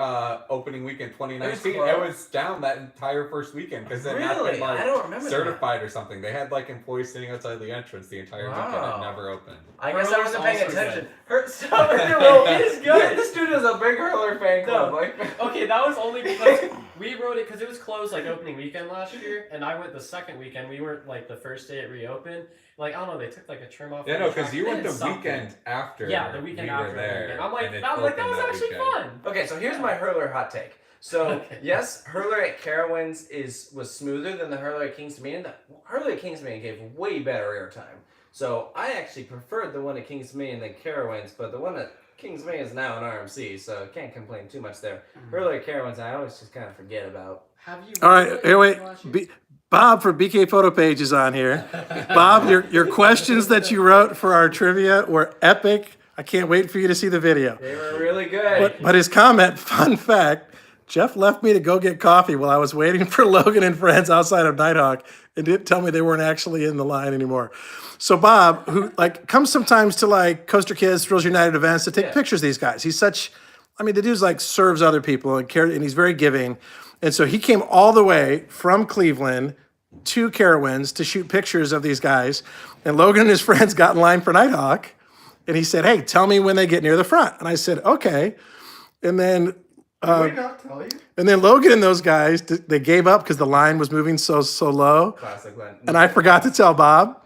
opening weekend 2019, it closed? was down that entire first weekend because it had Really? been like I don't remember that. certified or something. They had like employees sitting outside the entrance the entire weekend. Wow. It never opened. I guess I Hurler's wasn't paying also attention. good. Stop it, it is good. This dude is a big hurler fan club. No. Like, Okay, that was only because we rode it because it was closed like opening weekend last year, and I went the second weekend. We weren't like the first day it reopened. Like I don't know, they took like a trim off. Yeah, the no, track. because you They went did the something. weekend after. Yeah, the weekend we after. were there. I'm like, and it that was opened actually weekend. fun. okay, so here's my hurler hot take. So Okay. yes, hurler at Carowinds was smoother than the hurler at Kings Dominion. The hurler at Kings Dominion gave way better airtime. So I actually preferred the one at Kings Dominion than Carowinds, but the one at Kings Dominion is now an RMC, so can't complain too much there. Hurler at Carowinds, I always just kind of forget about. Have you? All right, here, wait. Bob for BK Photo Page is on here. Bob, your questions that you wrote for our trivia were epic. I can't wait for you to see the video. They were really good. But his comment, fun fact, Jeff left me to go get coffee while I was waiting for Logan and friends outside of Nighthawk and didn't tell me they weren't actually in the line anymore. So Bob, who like comes sometimes to like Coaster Kids, Thrills United events to take Yeah. pictures of these guys. He's such, I mean, the dude's like serves other people and and he's very giving. And so he came all the way from Cleveland to Carowinds to shoot pictures of these guys. And Logan and his friends got in line for Nighthawk. And he said, hey, tell me when they get near the front. And I said, okay. And then Did we not tell you? Logan and those guys, they gave up because the line was moving so low. Classic Glenn. And I forgot to tell Bob.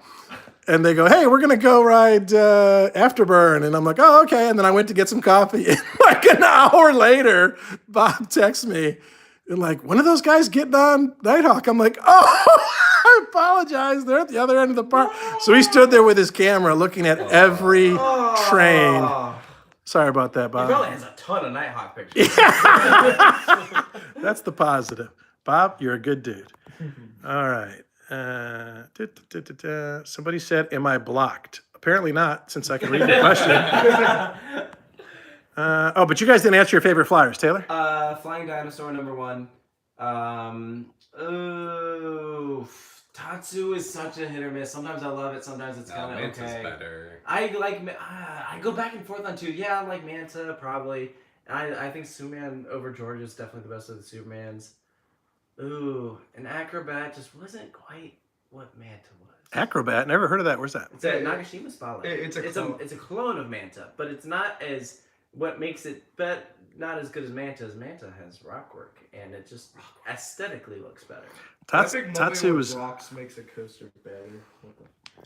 And they go, hey, we're going to go ride Afterburn. And I'm like, oh, okay. And then I went to get some coffee. And like an hour later, Bob texts me. And like, when are those guys getting on Nighthawk? I'm like, oh, I apologize. They're at the other end of the park. So he stood there with his camera looking at every train. Oh, Sorry about that, he Bob. probably has a ton of Nighthawk pictures. That's the positive. Bob, you're a good dude. All right. Somebody said, am I blocked? Apparently not, since I can read the question. But you guys didn't answer your favorite flyers, Taylor. Flying Dinosaur #1. Tatsu is such a hit or miss. Sometimes I love it. Sometimes it's No, kind of Manta's okay. better. I go back and forth on two. Yeah, I like Manta probably. I think Superman over George is definitely the best of the Supermans. Ooh, an Acrobat just wasn't quite what Manta was. Acrobat, never heard of that. Where's that? It's a Nagashima Spotlight. It's a clone. It's a clone of Manta, but it's not as what makes it not as good as Manta's. Manta has rockwork, and it just aesthetically looks better. Tatsu was. Rocks makes a coaster better.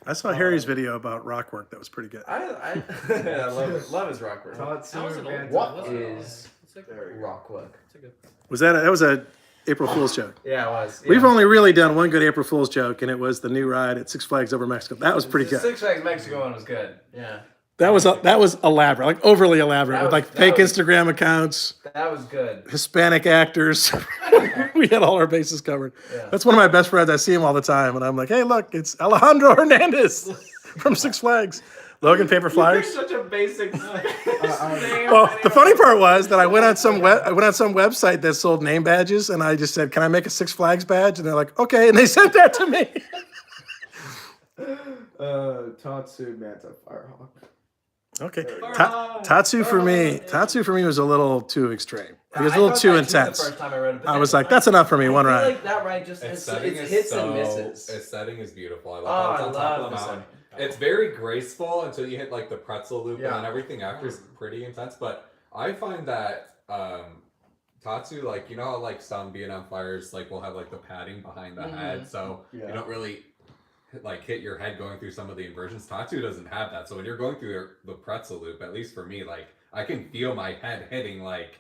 I saw Harry's video about rock work. That was pretty good. I love his rockwork. Tatsu That was an old Manta. one, What wasn't it? is It's like rockwork? it's a good. Was that was a April Fool's joke. Yeah, it was. Yeah. We've only really done one good April Fool's joke, and it was the new ride at Six Flags Over Mexico. That was pretty The good. Six Flags Mexico one was good. Yeah, That was elaborate, like overly elaborate, That with like was- fake that was- Instagram accounts, that was good. Hispanic actors. We had all our bases covered. Yeah. That's one of my best friends. I see him all the time, and I'm like, "Hey, look, it's Alejandro Hernandez from Six Flags." Logan Paper Flyers. Such a basic. Well, the funny part was that I went on some website that sold name badges, and I just said, "Can I make a Six Flags badge?" And they're like, "Okay," and they sent that to me. Tatsu Manta Firehawk. Okay, Farhawk. Tatsu for me. Farhawk, yeah. Tatsu for me was a little too extreme. It was a I little thought too that intense. The first time I read it, but I then was like, "That's enough for me." One I feel ride. like that ride just Its it's setting is hits so, and misses. Its setting is beautiful. I Oh, love I how it's on top love of the the mountain. setting. It's very graceful until you hit like the pretzel loop, Yeah. and then everything after is pretty intense. But I find that Tatsu, like you know, how, like some B&M flyers, like will have like the padding behind the head, so Yeah. you don't really like hit your head going through some of the inversions. Tatsu doesn't have that, so when you're going through the pretzel loop, at least for me, like I can feel my head hitting like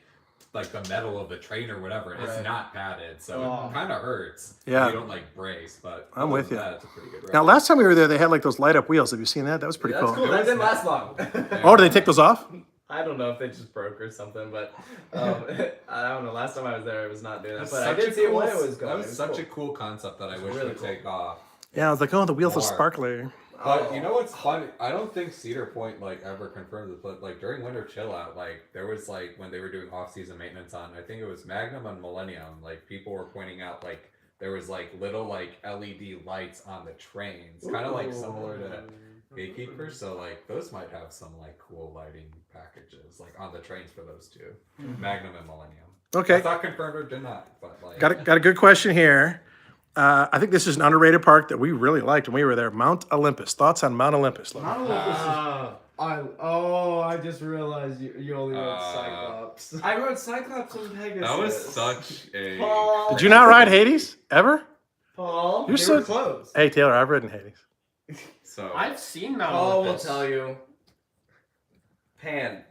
the metal of the train or whatever. And It's Right. not padded, so Oh. it kind of hurts. if Yeah. You don't like brace, but I'm other with than you. that, it's a pretty good ride. Now, last time we were there, they had like those light up wheels. Have you seen that? That was pretty That's cool. cool. That didn't last long. Oh, did they take those off? I don't know if they just broke or something, but I don't know. Last time I was there, it was not doing that. That's But I such did a see it cool- when it was going. That was It was such cool. a cool concept that I wish really would cool. take off. Yeah, I was like, "Oh, the wheels are More. sparkly." But you know what's funny? I don't think Cedar Point like ever confirmed this, but like during winter chill out, like there was like when they were doing off season maintenance on, I think it was Magnum and Millennium, like people were pointing out like there was like little like LED lights on the trains, kind of like similar to Gatekeepers. So like those might have some like cool lighting packages like on the trains for those two, Magnum and Millennium. Okay, It's not confirmed or denied, but like got a good question here. I think this is an underrated park that we really liked when we were there. Mount Olympus. Thoughts on Mount Olympus? Logan? Mount Olympus is- Ah. I just realized you only went Cyclops. I rode Cyclops and Pegasus. that was such a. Paul. Did you not ride Hades ever? Paul. You're They so were closed. Hey Taylor, I've ridden Hades. So I've seen Mount Paul will Olympus. tell you. Pan.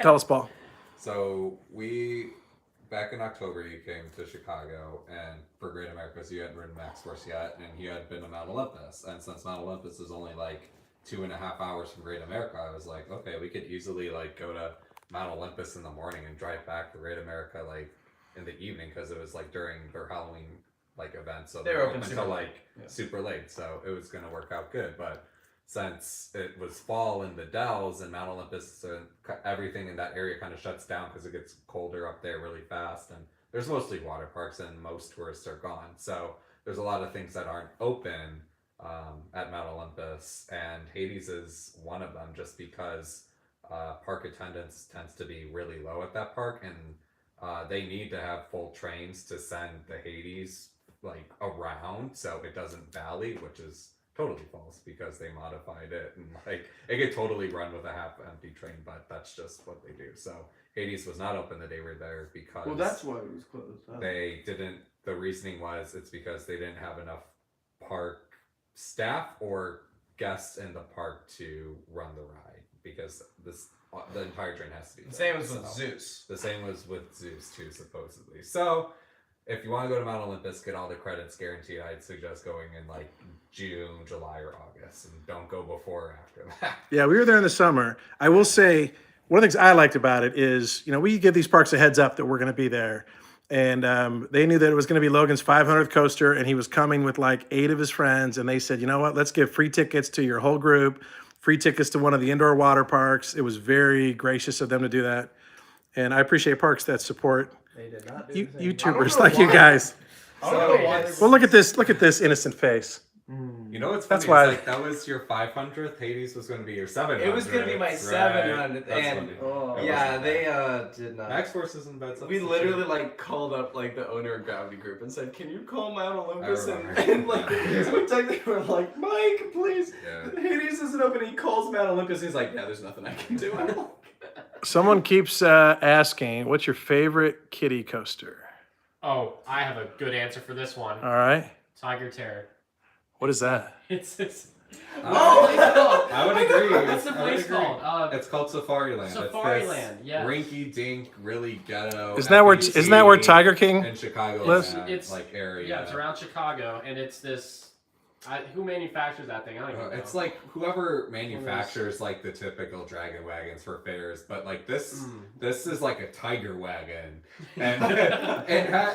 Tell us, Paul. So we back in October you came to Chicago and for Great America, so you hadn't ridden Max Force yet, and he had been to Mount Olympus. And since Mount Olympus is only like 2.5 hours from Great America, I was like, okay, we could easily like go to Mount Olympus in the morning and drive back to Great America like in the evening because it was like during their Halloween like event, so They were open until super like late. Yeah. super late, so it was gonna work out good. But since it was fall in the Dells and Mount Olympus, everything in that area kind of shuts down because it gets colder up there really fast. And there's mostly water parks and most tourists are gone. So there's a lot of things that aren't open at Mount Olympus. And Hades is one of them just because park attendance tends to be really low at that park. And they need to have full trains to send the Hades like around so it doesn't valley, which is totally false because they modified it and like it could totally run with a half empty train, but that's just what they do. So Hades was not open the day we were there because Well, that's why it was closed. Huh? they didn't. The reasoning was it's because they didn't have enough park staff or guests in the park to run the ride because the entire train has to be The same filled. as with So- Zeus. the same was with Zeus too, supposedly. So, if you want to go to Mount Olympus, get all the credits guaranteed. I'd suggest going in like June, July, or August, and don't go before or after that. Yeah, we were there in the summer. I will say one of the things I liked about it is, we give these parks a heads up that we're going to be there. And they knew that it was going to be Logan's 500th coaster, and he was coming with like 8 of his friends. And they said, you know what, let's give free tickets to your whole group, free tickets to one of the indoor water parks. It was very gracious of them to do that. And I appreciate parks that support They did not do you, the same. YouTubers like you guys. I don't know why. So- Well, look at this innocent face. You know what's funny? That's why- It's like that was your 500th. Hades was going to be your 700th. It was gonna be my right? 700th, That's and funny. Oh. It Yeah, wasn't they bad. did not. Max Force isn't bad. We literally like called up like the owner of Gravity Group and said, "Can you call Mount Olympus?" remember. And like so technically we're like, "Mike, please, Yeah. Hades isn't open." He calls Mount Olympus. He's like, "Yeah, there's nothing I can do." Someone keeps asking, what's your favorite kiddie coaster? Oh, I have a good answer for this one. All right. Tiger Terror. What is that? It's I would agree. What's the I would place agree. called? It's called Safariland. Safariland, yes. Rinky-dink, really ghetto. Isn't that where FEC Tiger King? in Chicago lives? It's- like area? Yeah, it's around Chicago, and it's this. Who manufactures that thing? I don't even know. It's like whoever manufactures like the typical dragon wagons for fairs, but like this, this is like a tiger wagon, and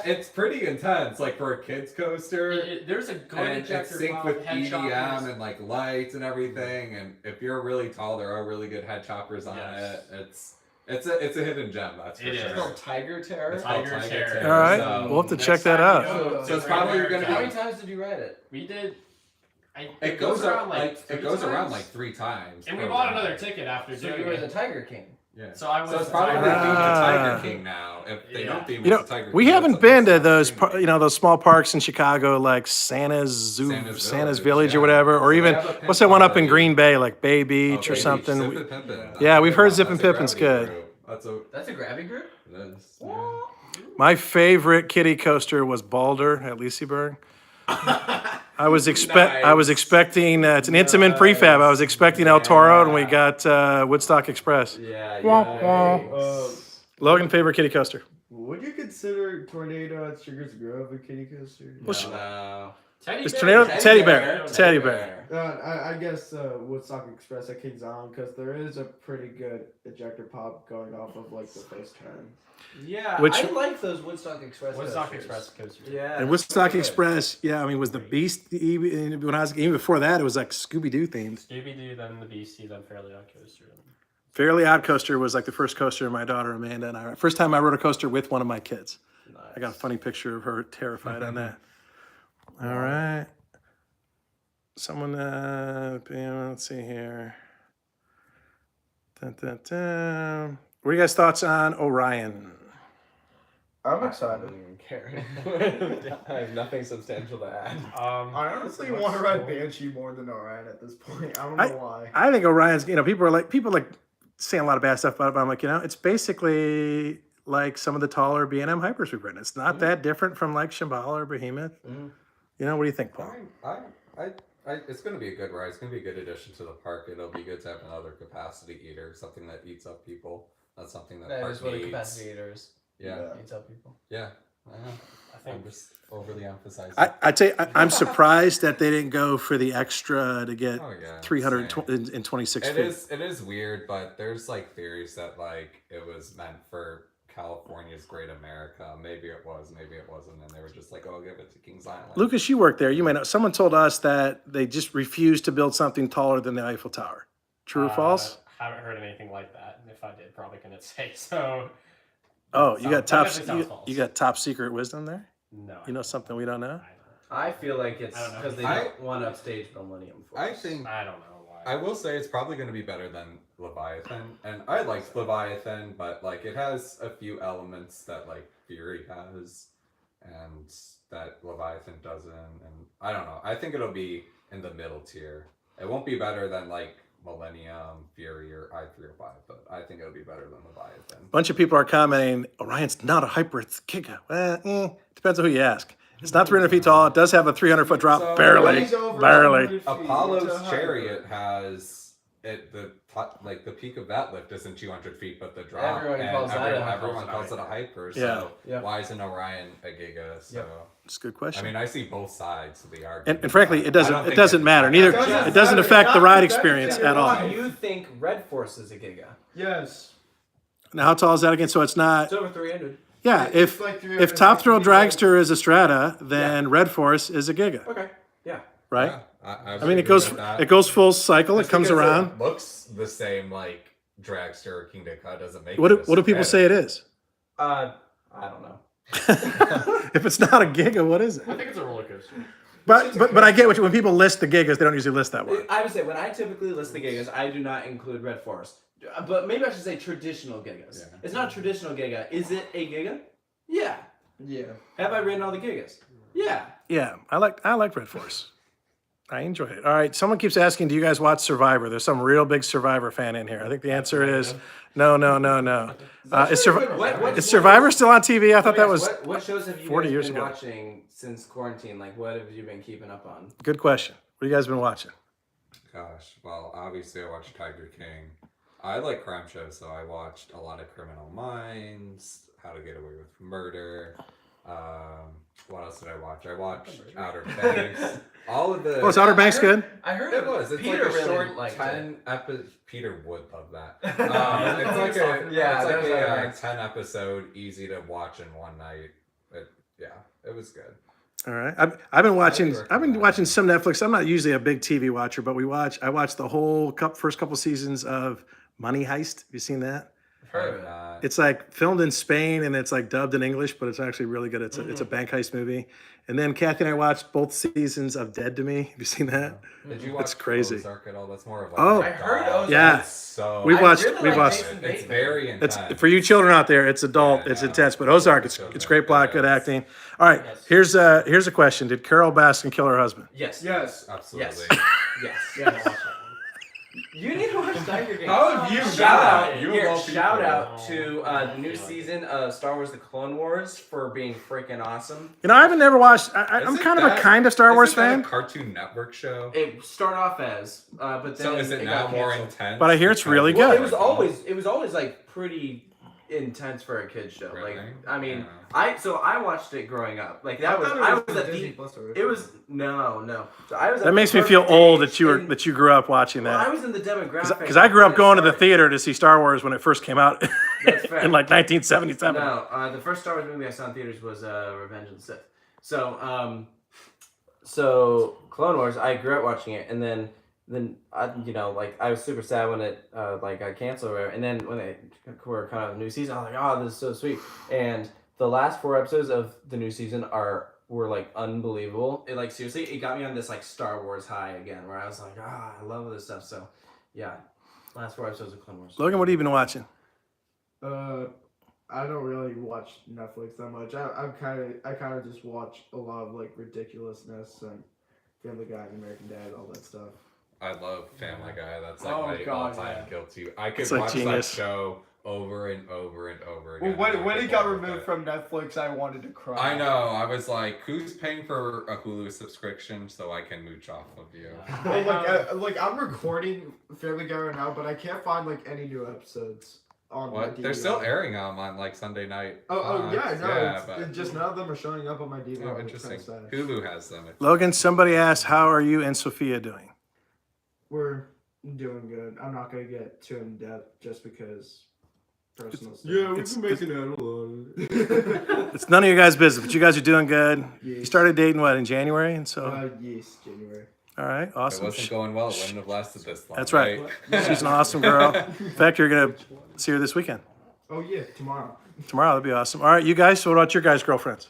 it's pretty intense. Like for a kids coaster, There's a good and it's ejector synced pop, with head choppers. EDM and like lights and everything. And if you're really tall, there are really good head choppers on Yes. it. It's a hidden gem. That's for It sure. is. It's called Tiger Terror. It's called Tiger Tiger Terror. Terror. All right, So we'll have to next check that time we out. go, So it's probably gonna How be- many times did you ride it? We did. it goes around like it 3 goes around times. like 3 times. And we per bought ride. another ticket after So doing you were it. the Tiger King. Yeah. So I was. So it's probably the themed Tiger to Ah. Tiger King now. If they Yeah. don't theme You it know, to Tiger we King, haven't that's been to something those, extreme. those small parks in Chicago, like Santa's Zoo, Santa's Santa's Village, Village or yeah. whatever, or So they even have a pimp what's that one up in already. Green Bay, like Bay Beach Oh, or Bay Beach, something? Zip and Pippin. That's Yeah, a we've good heard one. Zip and That's a Pippin's gravity good. group. That's a That's a grabby group? it is. Yeah. My favorite kiddie coaster was Balder at Liseberg. I was expecting it's an intimate prefab. I was expecting El Toro, and we got Woodstock Express. Yeah, Wah, yeah. wah. Logan, favorite kiddie coaster? Would you consider Tornado at Sugar's Grove a kiddie coaster? No. Teddy It's bear. Tornado- Teddy bear. Teddy bear. I guess Woodstock Express at Kings Island, because there is a pretty good ejector pop going off of like the first turn. Yeah, Which- I like those Woodstock Express. Woodstock coasters. Express coaster. Yeah. And Woodstock good. Express, yeah, I mean, was the Beast even when I was even before that? It was like Scooby Doo themed. Scooby Doo, then the BC, then Fairly Odd Coaster. Fairly Odd Coaster was like the first coaster my daughter Amanda and I. First time I rode a coaster with one of my kids. I got a funny picture of her terrified on that. All right. Someone, let's see here. Dun, dun, dun. What are you guys' thoughts on Orion? I'm excited. I have nothing substantial to add. I honestly want to ride Banshee more than Orion at this point. I don't know why. I think Orion's, people are like saying a lot of bad stuff about it, but I'm like, it's basically like some of the taller B&M hypers we've ridden. It's not that different from like Shambhala or Behemoth. Mhm. What do you think, Paul? It's going to be a good ride. It's going to be a good addition to the park. It'll be good to have another capacity eater, something that eats up people. That's something that That park is what a needs. capacity eater is. Yeah, You tell people. yeah. I know. I I'm think just overly emphasizing. I tell you, I'm surprised that they didn't go for the extra to get Oh, yeah, 326 It feet. is weird, but there's like theories that like it was meant for California's Great America. Maybe it was, maybe it wasn't, and they were just like, "Oh, give it to Kings Island." Lucas, you worked there. You may know. Someone told us that they just refused to build something taller than the Eiffel Tower. True or false? Haven't heard anything like that. And if I did, probably couldn't say so. Oh, you got That top. definitely sounds false. You got top secret wisdom there. No. You know something we don't know. I feel like it's I don't know. because they I- don't want to upstage Millennium Force. I think I don't know why. I will say it's probably going to be better than Leviathan, and I liked Leviathan, but like it has a few elements that like Fury has, and that Leviathan doesn't, and I don't know. I think it'll be in the middle tier. It won't be better than like Millennium, Fury, or I-305, but I think it'll be better than Leviathan. A bunch of people are commenting, Orion's not a hyper, it's Giga. Well, depends on who you ask. It's not 300 feet tall. It does have a 300-foot drop, So- barely, He's over barely. 100 feet. Apollo's It's a hyper. Chariot has it. The peak of that lift isn't 200 feet, but the drop. Everyone and calls that a everyone hyper. calls it a hyper. Yeah. So Yep. why isn't Orion a Giga? So It's a good I question. mean, I see both sides of the argument. And frankly, it I don't doesn't think matter. it- Neither doesn't it doesn't matter. affect the Not ride the experience benefit at of all. Orion. You think Red Force is a Giga? Yes. Now, how tall is that again? So it's not. It's over 300. Yeah, It's if like if Top Thrill 350 Dragster is a Strata, then Red Force is a Giga, Okay. Yeah. right? Yeah, I I mean, it goes full cycle. It Just comes because around. It looks the same like Dragster or King Deca doesn't make What it do people say it is? I don't know. If it's not a Giga, what is it? I think it's a roller coaster. But I get what you, when people list the Gigas, they don't usually list that one. I would say when I typically list the Gigas, I do not include Red Forest. But maybe I should say traditional Gigas. Yeah. It's not a traditional Giga. Is it a Giga? Yeah. Yeah. Have I ridden all the Gigas? Yeah. Yeah, I like Red Force. I enjoy it. All right, someone keeps asking, do you guys watch Survivor? There's some real big Survivor fan in here. I think the answer is no. Is Survivor still on TV? I thought that was What shows have you 40 guys years been ago. watching since quarantine? Like, what have you been keeping up on? good question. What have you guys been watching? Gosh, well, obviously I watched Tiger King. I like crime shows, so I watched a lot of Criminal Minds, How to Get Away with Murder. What else did I watch? I watched Outer Banks. All of the. Oh, is Outer Banks good? I heard It was. It's Peter like a really short liked 10 episode. Peter would love that. it. It's like a Yeah, it's that was like Outer a Banks. 10 episode, easy to watch in one night. It was good. All right. I've been watching. recommend I've been that. watching some Netflix. I'm not usually a big TV watcher, but I watched the whole first couple seasons of Money Heist. Have you seen that? Heard of it. It's like filmed in Spain and it's like dubbed in English, but it's actually really good. It's a bank heist movie. And then Kathy and I watched both seasons of Dead to Me. Have you seen that? Did you watch It's crazy. Ozark at all? That's more of like Oh. a I heard dog. Ozark. Yeah. It's so We've I watched. really We've like watched. Jason It's Bateman. very It's intense. for you children out there. It's adult. Yeah, It's no. intense. But Ozark, it's Children. great plot, good Yes. acting. All right. Yes. Here's a question. Did Carol Baskin kill her husband? Yes. Yes. Absolutely. Yes. Yes. You need to watch Tiger King. How have you Shout not? out! You Here, of all shout people. out to the new season of Star Wars: The Clone Wars for being freaking awesome. You know, I haven't never watched. I'm Isn't kind of that- a kind of Star Wars Isn't that fan, a Cartoon Network show. It started off as, but then So is it now got more canceled. intense? but I hear it's because really of good. Well, it was always like pretty intense for a kid's show. Really? Like, I mean, Yeah. I watched it growing up. Like I was at Disney the. Plus It was no. So I was. at That the makes me feel perfect old age, that you and- grew up watching Well, I that. was in the demographic Because I grew up when it going to the started. theater to see Star Wars when it first came out That's fair. in like 1977. No, the first Star Wars movie I saw in theaters was Revenge of the Sith. So Clone Wars, I grew up watching it, and then I was super sad when it got canceled, or whatever. And then when they were kind of a new season, I was like, oh, this is so sweet. And the last 4 episodes of the new season were like unbelievable. It like seriously, it got me on this like Star Wars high again, where I was like, I love this stuff. So yeah, last 4 episodes of Clone Wars. Logan, what have you been watching? I don't really watch Netflix that much. I kind of just watch a lot of like ridiculousness and Family Guy and American Dad, all that stuff. I love Family Guy. That's like Oh, my God, all-time yeah. guilty. I could It's like watch genius. that show over and over and over Well, again. when I it could got bore with removed it. from Netflix, I wanted to cry. I know. I was like, who's paying for a Hulu subscription so I can mooch off of you? Well, I'm recording Family Guy right now, but I can't find like any new episodes on my What? DVD. They're still airing them on like Sunday night. Oh yeah, no. Yeah, but it's just none of them are showing up on my DVD. oh, It's interesting. kinda sad. Hulu has them. Logan, somebody asked, how are you and Sophia doing? We're doing good. I'm not gonna get too in depth just because personal stuff. we've been making out a lot. It's none of your guys' business, but you guys are doing good. You Yes. started dating, what, in January? And so, Yes, January. all right, It awesome. wasn't going well. It wouldn't have lasted this long. That's right. She's an awesome girl. In fact, you're going to see her this weekend. Oh yeah, tomorrow. Tomorrow, that'd be awesome. All right, you guys, so what about your guys' girlfriends?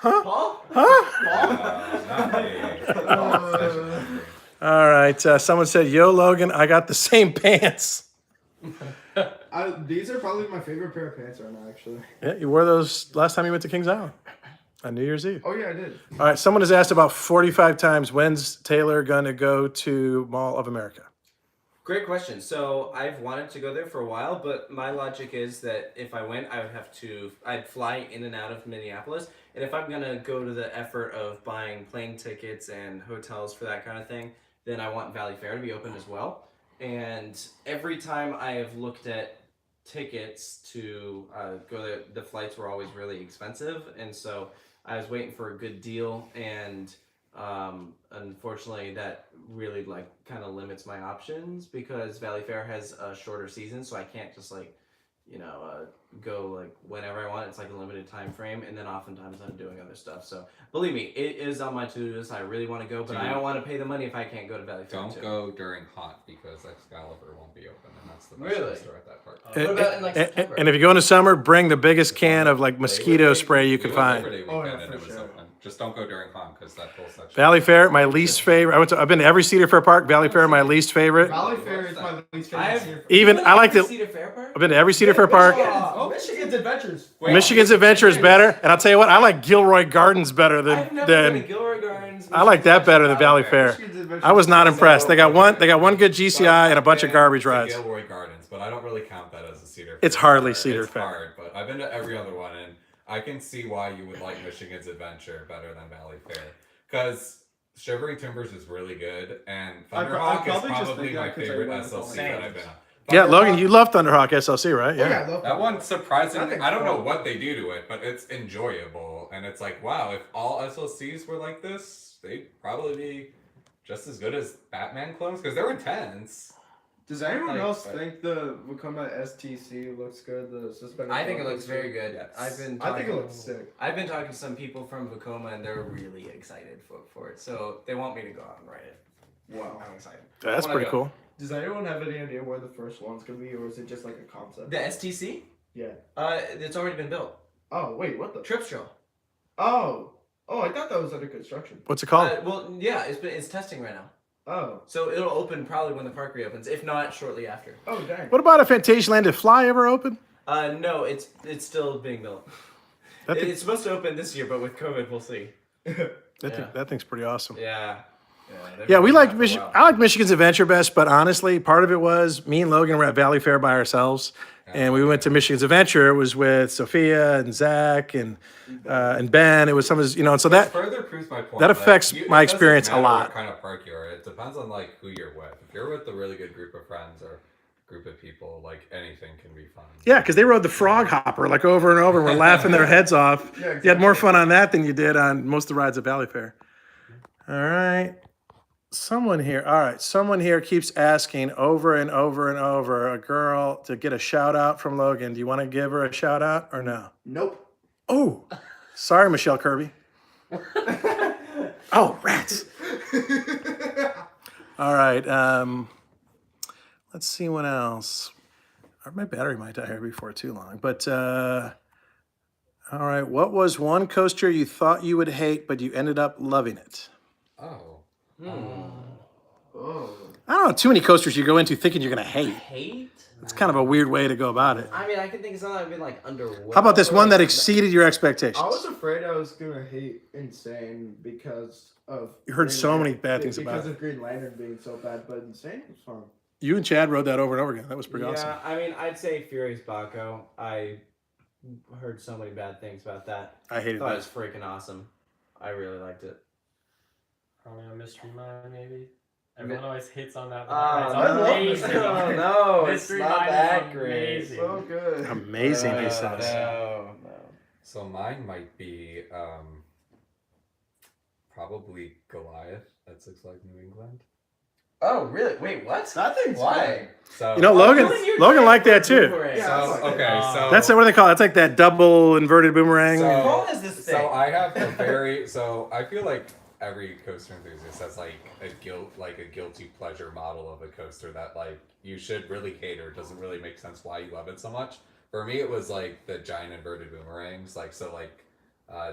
Paul? Not me. All right, someone said, yo, Logan, I got the same pants. These are probably my favorite pair of pants right now, actually. Yeah, you wore those last time you went to Kings Island on New Year's Eve. Oh yeah, I did. All right, someone has asked about 45 times, when's Taylor going to go to Mall of America? Great question. So I've wanted to go there for a while, but my logic is that if I went, I'd fly in and out of Minneapolis. And if I'm going to go to the effort of buying plane tickets and hotels for that kind of thing, then I want Valley Fair to be open as well. And every time I have looked at tickets to go there, the flights were always really expensive. And so I was waiting for a good deal, and unfortunately that really like kind of limits my options because Valley Fair has a shorter season, so I can't just go like whenever I want. It's like a limited time frame, and then oftentimes I'm doing other stuff. So believe me, it is on my to-do list. I really want to go, but I don't want to pay the money if I can't go to Valley Fair. Don't too. go during hot because Excalibur won't be open, and that's the best Really? place to start that part. What about in, like, September? And if you go in the summer, bring the biggest can of like mosquito spray you can find. Labor Day Oh, weekend yeah, and for it was sure. open. Just don't go during con because that whole section. Valley Fair, my least favorite. I've been to every Cedar Fair park. Valley Fair, my least favorite. Valley Fair is my least I favorite. have Even I like the. Cedar Fair Park? I've been to every Cedar Fair park. Michigan's Adventures. Michigan's Adventure is better, and I'll tell you what, I like Gilroy Gardens better I've never been to Gilroy Gardens. I like that better than Valley Fair. Michigan's Adventures. I was not impressed. They got one good GCI and a bunch of garbage rides. Gilroy Gardens, but I don't really count that as a Cedar. It's Fair. hardly Cedar It's Fair. hard, but I've been to every other one, and I can see why you would like Michigan's Adventure better than Valley Fair. because Shivering Timbers is really good, and I Thunderhawk is probably just probably think my that 'cause I favorite went with all SLC my that I've friends. been on. Yeah, Logan, Thunderhawk- you love Thunderhawk SLC, right? Oh yeah, I love That one surprisingly, Nothing I don't know fun. what they do to it, but it's enjoyable, and it's like, wow, if all SLCs were like this, they'd probably be just as good as Batman clones because they're intense. Does anyone Like, else but- think the Vekoma STC looks good? The suspended. I think it front looks very good. Yes. I've been I think it talking- looks sick. I've been talking to some people from Vekoma and they're really excited for it. So they want me to go out and ride it. Wow. I'm excited. That's I wanna pretty go. cool. Does anyone have any idea where the first one's gonna be, or is it just like a concept? The STC? Yeah. It's already been built. Oh wait, what the? Trips Trail. Oh, I thought that was under construction. What's it called? Well, yeah, it's testing right now. Oh, So it'll open probably when the park reopens, if not shortly after. oh dang. What about a Fantasyland? Did Fly ever open? No, it's still being built. That thing, It's supposed to open this year, but with COVID, we'll see. that thing's pretty awesome. Yeah. they've Yeah, we been like around for a Michigan. while. I like Michigan's Adventure best, but honestly, part of it was me and Logan were at Valley Fair by ourselves, and we went to Michigan's Adventure. It was with Sophia and Zach and Ben. It was some of his, and so that Further proves my point. that affects it my doesn't experience a matter lot. What kind of park you're at. It depends on like who you're with. If you're with a really good group of friends or group of people, like anything can be fun. yeah, because they rode the Frog Hopper like over and over. We're laughing their heads off. Yeah, You had more fun on that than you did on most of the rides at Valley Fair. All right. Someone here keeps asking over and over and over a girl to get a shout out from Logan. Do you want to give her a shout out or no? Nope. Oh, sorry, Michelle Kirby. Oh, rats. All right. Let's see what else. My battery might die here before too long. But all right. What was one coaster you thought you would hate, but you ended up loving it? Oh. Oh. I don't know too many coasters you go into thinking you're gonna hate. Hate? It's kind of a weird way to go about it. I mean, I can think of something I've been like underwhelmed. How about this one that with. exceeded your expectations? I was afraid I was gonna hate Insane because of. You heard Green so many Lantern- bad things about because it. of Green Lantern being so bad, but Insane was fun. You and Chad rode that over and over again. That was pretty Yeah, awesome. I mean, I'd say Furious Baco. I heard so many bad things about that. I hated Thought it that. was freaking awesome. I really liked it. I don't know, Mystery Mine maybe. Everyone always hits on that. Oh, It's no. amazing. no, it's Mystery not Mine is that great. amazing. So good. Amazing, he No, says. No. So mine might be probably Goliath at Six Flags New England. Oh, really? Wait, what? That thing's Why? So You know, Logan liked that too. Yeah. So okay, so That's what do they call it? It's like that double inverted boomerang. So- What is this thing? So I have a very so I feel like every coaster enthusiast has like a guilty pleasure model of a coaster that like you should really hate or it doesn't really make sense why you love it so much. For me, it was like the giant inverted boomerangs,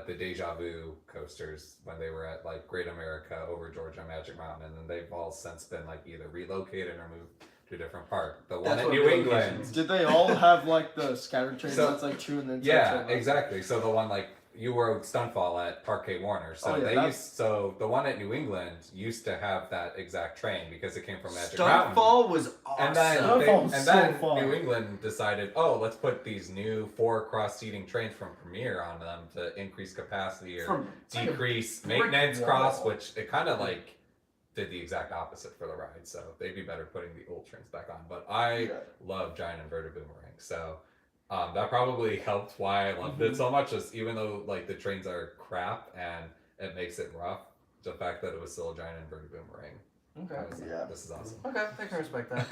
the Deja Vu coasters when they were at like Great America over Georgia Magic Mountain, and then they've all since been like either relocated or moved to a different park. The one That's at what New relocation England. is. Did they all have like the scatter train So- that's like two and then Yeah, exactly. So the one like you rode Stuntfall at Parquet Warner. So Oh, yeah, they that's- used so the one at New England used to have that exact train because it came from Magic Mountain. Stuntfall was awesome. And then, Stuntfall was so fun. New England decided, oh, let's put these new 4 cross-seating trains from Premier on them to increase capacity or From decrease brick maintenance wall. costs, which it kind of like did the exact opposite for the ride. So they'd be better putting the old trains back on. But I love giant inverted boomerang, so that probably helped why I loved it so much. Is even though like the trains are crap and it makes it rough, the fact that it was still a giant inverted boomerang. Okay. I was like, Yeah. this is awesome. Okay, I can respect that.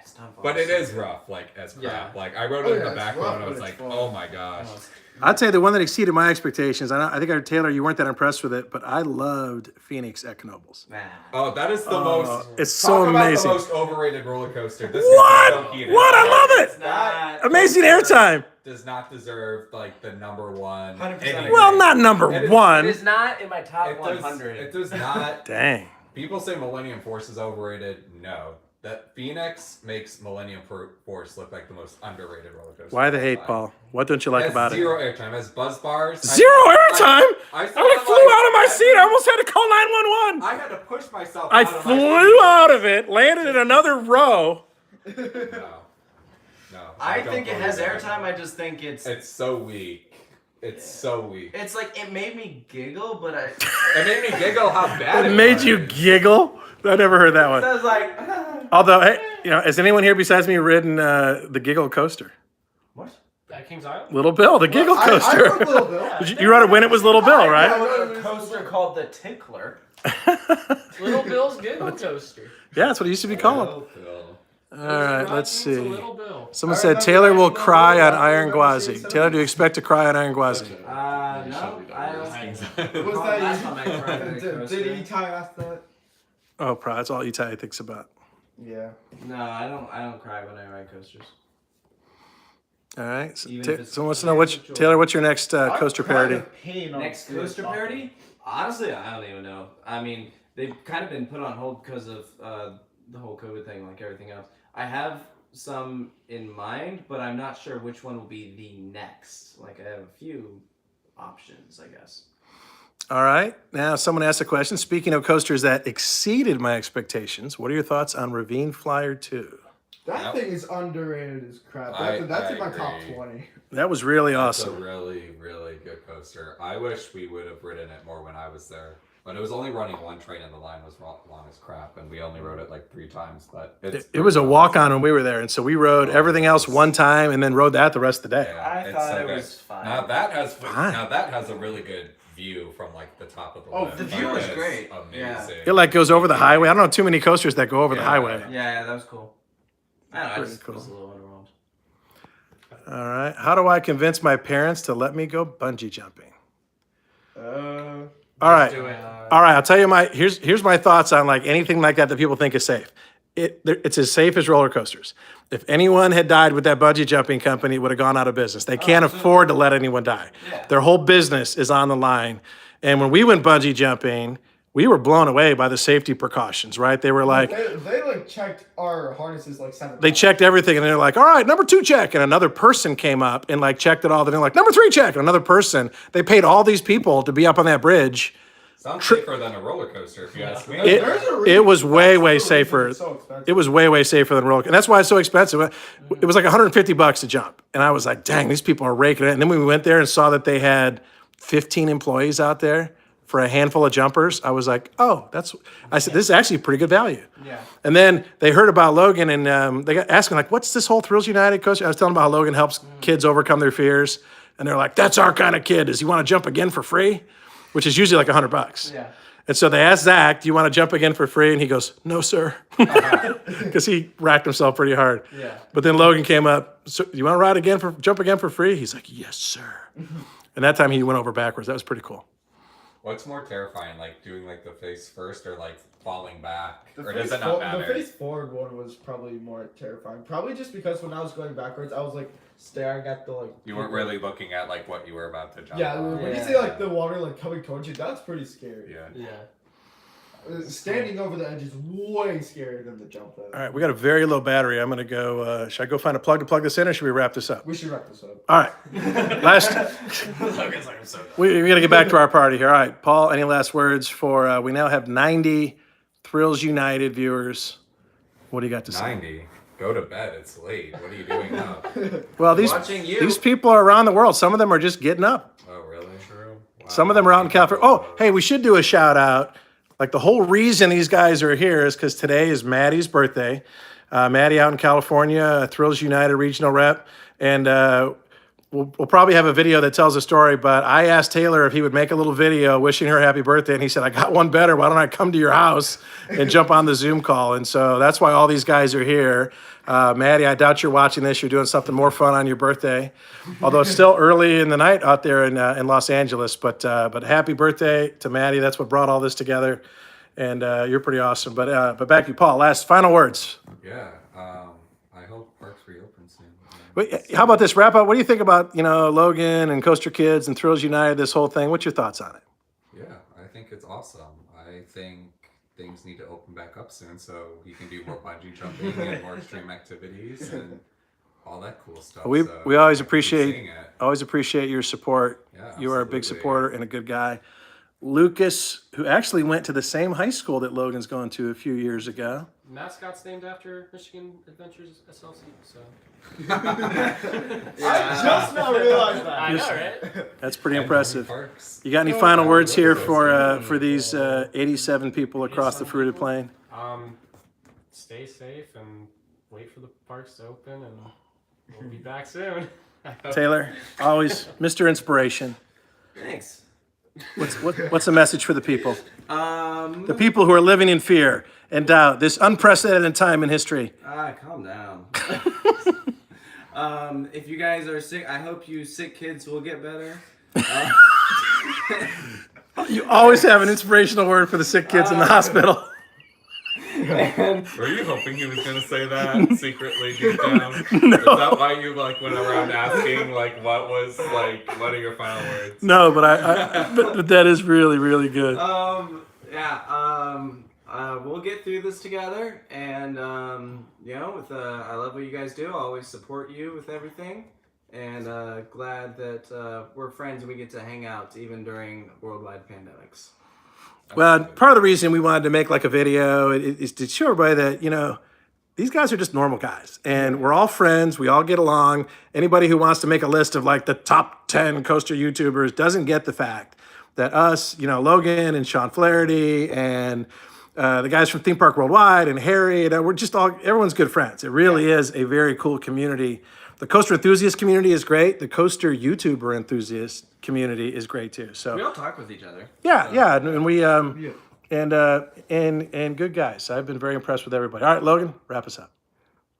Stuntfall. But it was is so rough, like as crap. Yeah. Like I rode Oh, it in yeah, the it's back rough, row and I but was it's like, fun. oh my gosh. good. I'd say the one that exceeded my expectations. I think Taylor, you weren't that impressed with it, but I loved Phoenix at Knoebels. Nah. Oh, that is the most. It's Talk so about amazing. the most overrated roller coaster. This What? Is so heated. What? I love It's it. not. Amazing airtime. Does not deserve like the number one. 100% anything. Well, not number It is- one. It is not in my top It 100. does not. Dang. People say Millennium Force is overrated. No, that Phoenix makes Millennium Force look like the most underrated roller coaster. Why the of all hate, time. Paul? What don't you like Has about it? zero airtime. Has buzz bars. Zero airtime? I I like flew out of my seat. I almost had to call 911. I had to push myself. I out of my flew seat. out of it, landed in another row. No. I don't think it has believe that. airtime. I just think it's. It's so weak. It's so weak. It's like it made me giggle, but I It made me giggle how bad It it made was. you giggle? I never heard that one. was like, Although, hey, has anyone here besides me ridden the Giggle Coaster? what? At Kings Island? Little Bill, the Giggle I Coaster. rode Little Bill. You rode it when it was Little Bill, I right? rode a coaster called the Tickler. Little Bill's Giggle Coaster. Yeah, that's what it used to be called. Oh, Phil. All right, let's Rocking to see. Little Bill. Someone I said remember Taylor will that cry on Little Bill. Iron I remember Gwazi. seeing Taylor, do you some- expect to cry on Iron Gwazi? No, I don't. Was Last that time I cried on a Did coaster. Etai ask that? Oh, probably. That's all Itai thinks about. Yeah. No, I don't cry when I ride coasters. All right. So, Even if it's- someone wants to know, Taylor, what's your next coaster parody? Next coaster parody? Honestly, I don't even know. I mean, they've kind of been put on hold because of the whole COVID thing, like everything else. I have some in mind, but I'm not sure which one will be the next. Like, I have a few options, I guess. All right. Now, someone asked a question. Speaking of coasters that exceeded my expectations, what are your thoughts on Ravine Flyer 2? That Yep. thing is underrated as crap. I That's in my top agree. 20. That was really It's awesome. a really, really good coaster. I wish we would have ridden it more when I was there. But it was only running one train and the line was long as crap, and we only rode it like 3 times. But It was a walk on when we were there. And so we rode everything else one time and then rode that the rest of the day. Yeah, I it's thought so it good. was fine. Now that has Fine. a really good view from like the top of the Oh, lift. the view Like, was it's great. Amazing. It like goes over the highway. I don't know too many coasters that go over the Yeah. highway. Yeah, that was cool. I don't know, I Pretty just cool. was a little underwhelmed. All right. How do I convince my parents to let me go bungee jumping? All right. Do it. All right, I'll tell you here's my thoughts on like anything like that people think is safe. It's as safe as roller coasters. If anyone had died with that bungee jumping company, it would have gone out of business. They can't afford to let anyone die. Yeah. Their whole business is on the line. And when we went bungee jumping, we were blown away by the safety precautions, right? They were like, They like checked our harnesses like 7 they times. checked everything and they're like, all right, number 2 check. And another person came up and like checked it all. Then they're like, number 3 check. And another person, they paid all these people to be up on that bridge. Sounds safer than a roller coaster, if you ask me. There's a reason- It was way, way that's the reason safer. it's so expensive. It was way, way safer than roller. And that's why it's so expensive. It was like $150 to jump. And I was like, dang, these people are raking it. And then when we went there and saw that they had 15 employees out there for a handful of jumpers, I was like, oh, I said, this is actually pretty good value. Yeah. And then they heard about Logan and they got asking like, what's this whole Thrills United coaster? I was telling them about how Logan helps kids overcome their fears. And they're like, that's our kind of kid. Does he want to jump again for free? Which is usually like $100. Yeah. And so they asked Zach, do you want to jump again for free? And he goes, no, sir. Because he racked himself pretty hard. Yeah. But then Logan came up, so do you want to jump again for free? He's like, yes, sir. And that time he went over backwards. That was pretty cool. What's more terrifying, like doing like the face first or like falling back? The Or face does it not the matter? face forward one was probably more terrifying. Probably just because when I was going backwards, I was like staring at the like. You weren't really looking at like what you were about to jump Yeah, on. when you see like the water like coming towards you, that's pretty scary. Yeah. Yeah. Standing over the edge is way scarier than the jump though. All right, we got a very low battery. I'm going to go, should I go find a plug to plug this in or should we wrap this up? We should wrap this up. All right. Last, Logan's like, I'm so done. we got to get back to our party here. All right, Paul, any last words for, we now have 90 Thrills United viewers. What do you got to say? 90. Go to bed. It's late. What are you doing up? Well, Watching you. these people are around the world. Some of them are just getting up. Oh, really? True. Wow. Some of them are out in California. Oh, hey, we should do a shout out. Like the whole reason these guys are here is because today is Maddie's birthday. Maddie out in California, Thrills United regional rep. And we'll probably have a video that tells a story, but I asked Taylor if he would make a little video wishing her happy birthday. And he said, I got one better. Why don't I come to your house and jump on the Zoom call? And so that's why all these guys are here. Maddie, I doubt you're watching this. You're doing something more fun on your birthday. Although it's still early in the night out there in Los Angeles. But happy birthday to Maddie. That's what brought all this together. And you're pretty awesome. But back to you, Paul. Last final words. Yeah. I hope parks reopen soon. Wait, how about this? Wrap up. What do you think about Logan and Coaster Kids and Thrills United? This whole thing. What's your thoughts on it? Yeah, I think it's awesome. I think things need to open back up soon so you can do more bungee jumping and more extreme activities and all that cool stuff. We So we always I keep appreciate seeing it. your support. Yeah, You are a big absolutely. supporter and a good guy. Lucas, who actually went to the same high school that Logan's going to a few years ago. mascot's named after Michigan Adventures SLC. So I just now realized that. I know, right? That's pretty And impressive. Parks. You got any final words here for these 87 people across the fruited plain? Stay safe and wait for the parks to open, and we'll be back soon. Taylor, always Mr. Inspiration. Thanks. What's the message for the people? Um, The people who are living in fear and doubt, this unprecedented time in history. calm down. If you guys are sick, I hope you sick kids will get better. You always have an inspirational word for the sick kids in the hospital. Were you hoping he was gonna say that secretly deep down? No. Is that why you like went around asking like what are your final words? No, but that is really, really good. We'll get through this together, and I love what you guys do. I'll always support you with everything, and glad that we're friends and we get to hang out even during worldwide pandemics. Well, part of the reason we wanted to make like a video is to show everybody that, these guys are just normal guys and we're all friends. We all get along. Anybody who wants to make a list of like the top 10 coaster YouTubers doesn't get the fact that us, Logan and Sean Flaherty and the guys from Theme Park Worldwide and Harry, we're just everyone's good friends. It really is a very cool community. The coaster enthusiast community is great. The coaster YouTuber enthusiast community is great too. So We all talk with each other. yeah, and we and good guys. I've been very impressed with everybody. All right, Logan, wrap us up.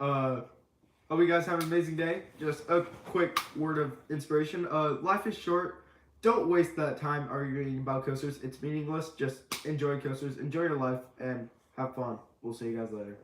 Hope you guys have an amazing day. Just a quick word of inspiration. Life is short. Don't waste that time arguing about coasters. It's meaningless. Just enjoy coasters, enjoy your life, and have fun. We'll see you guys later.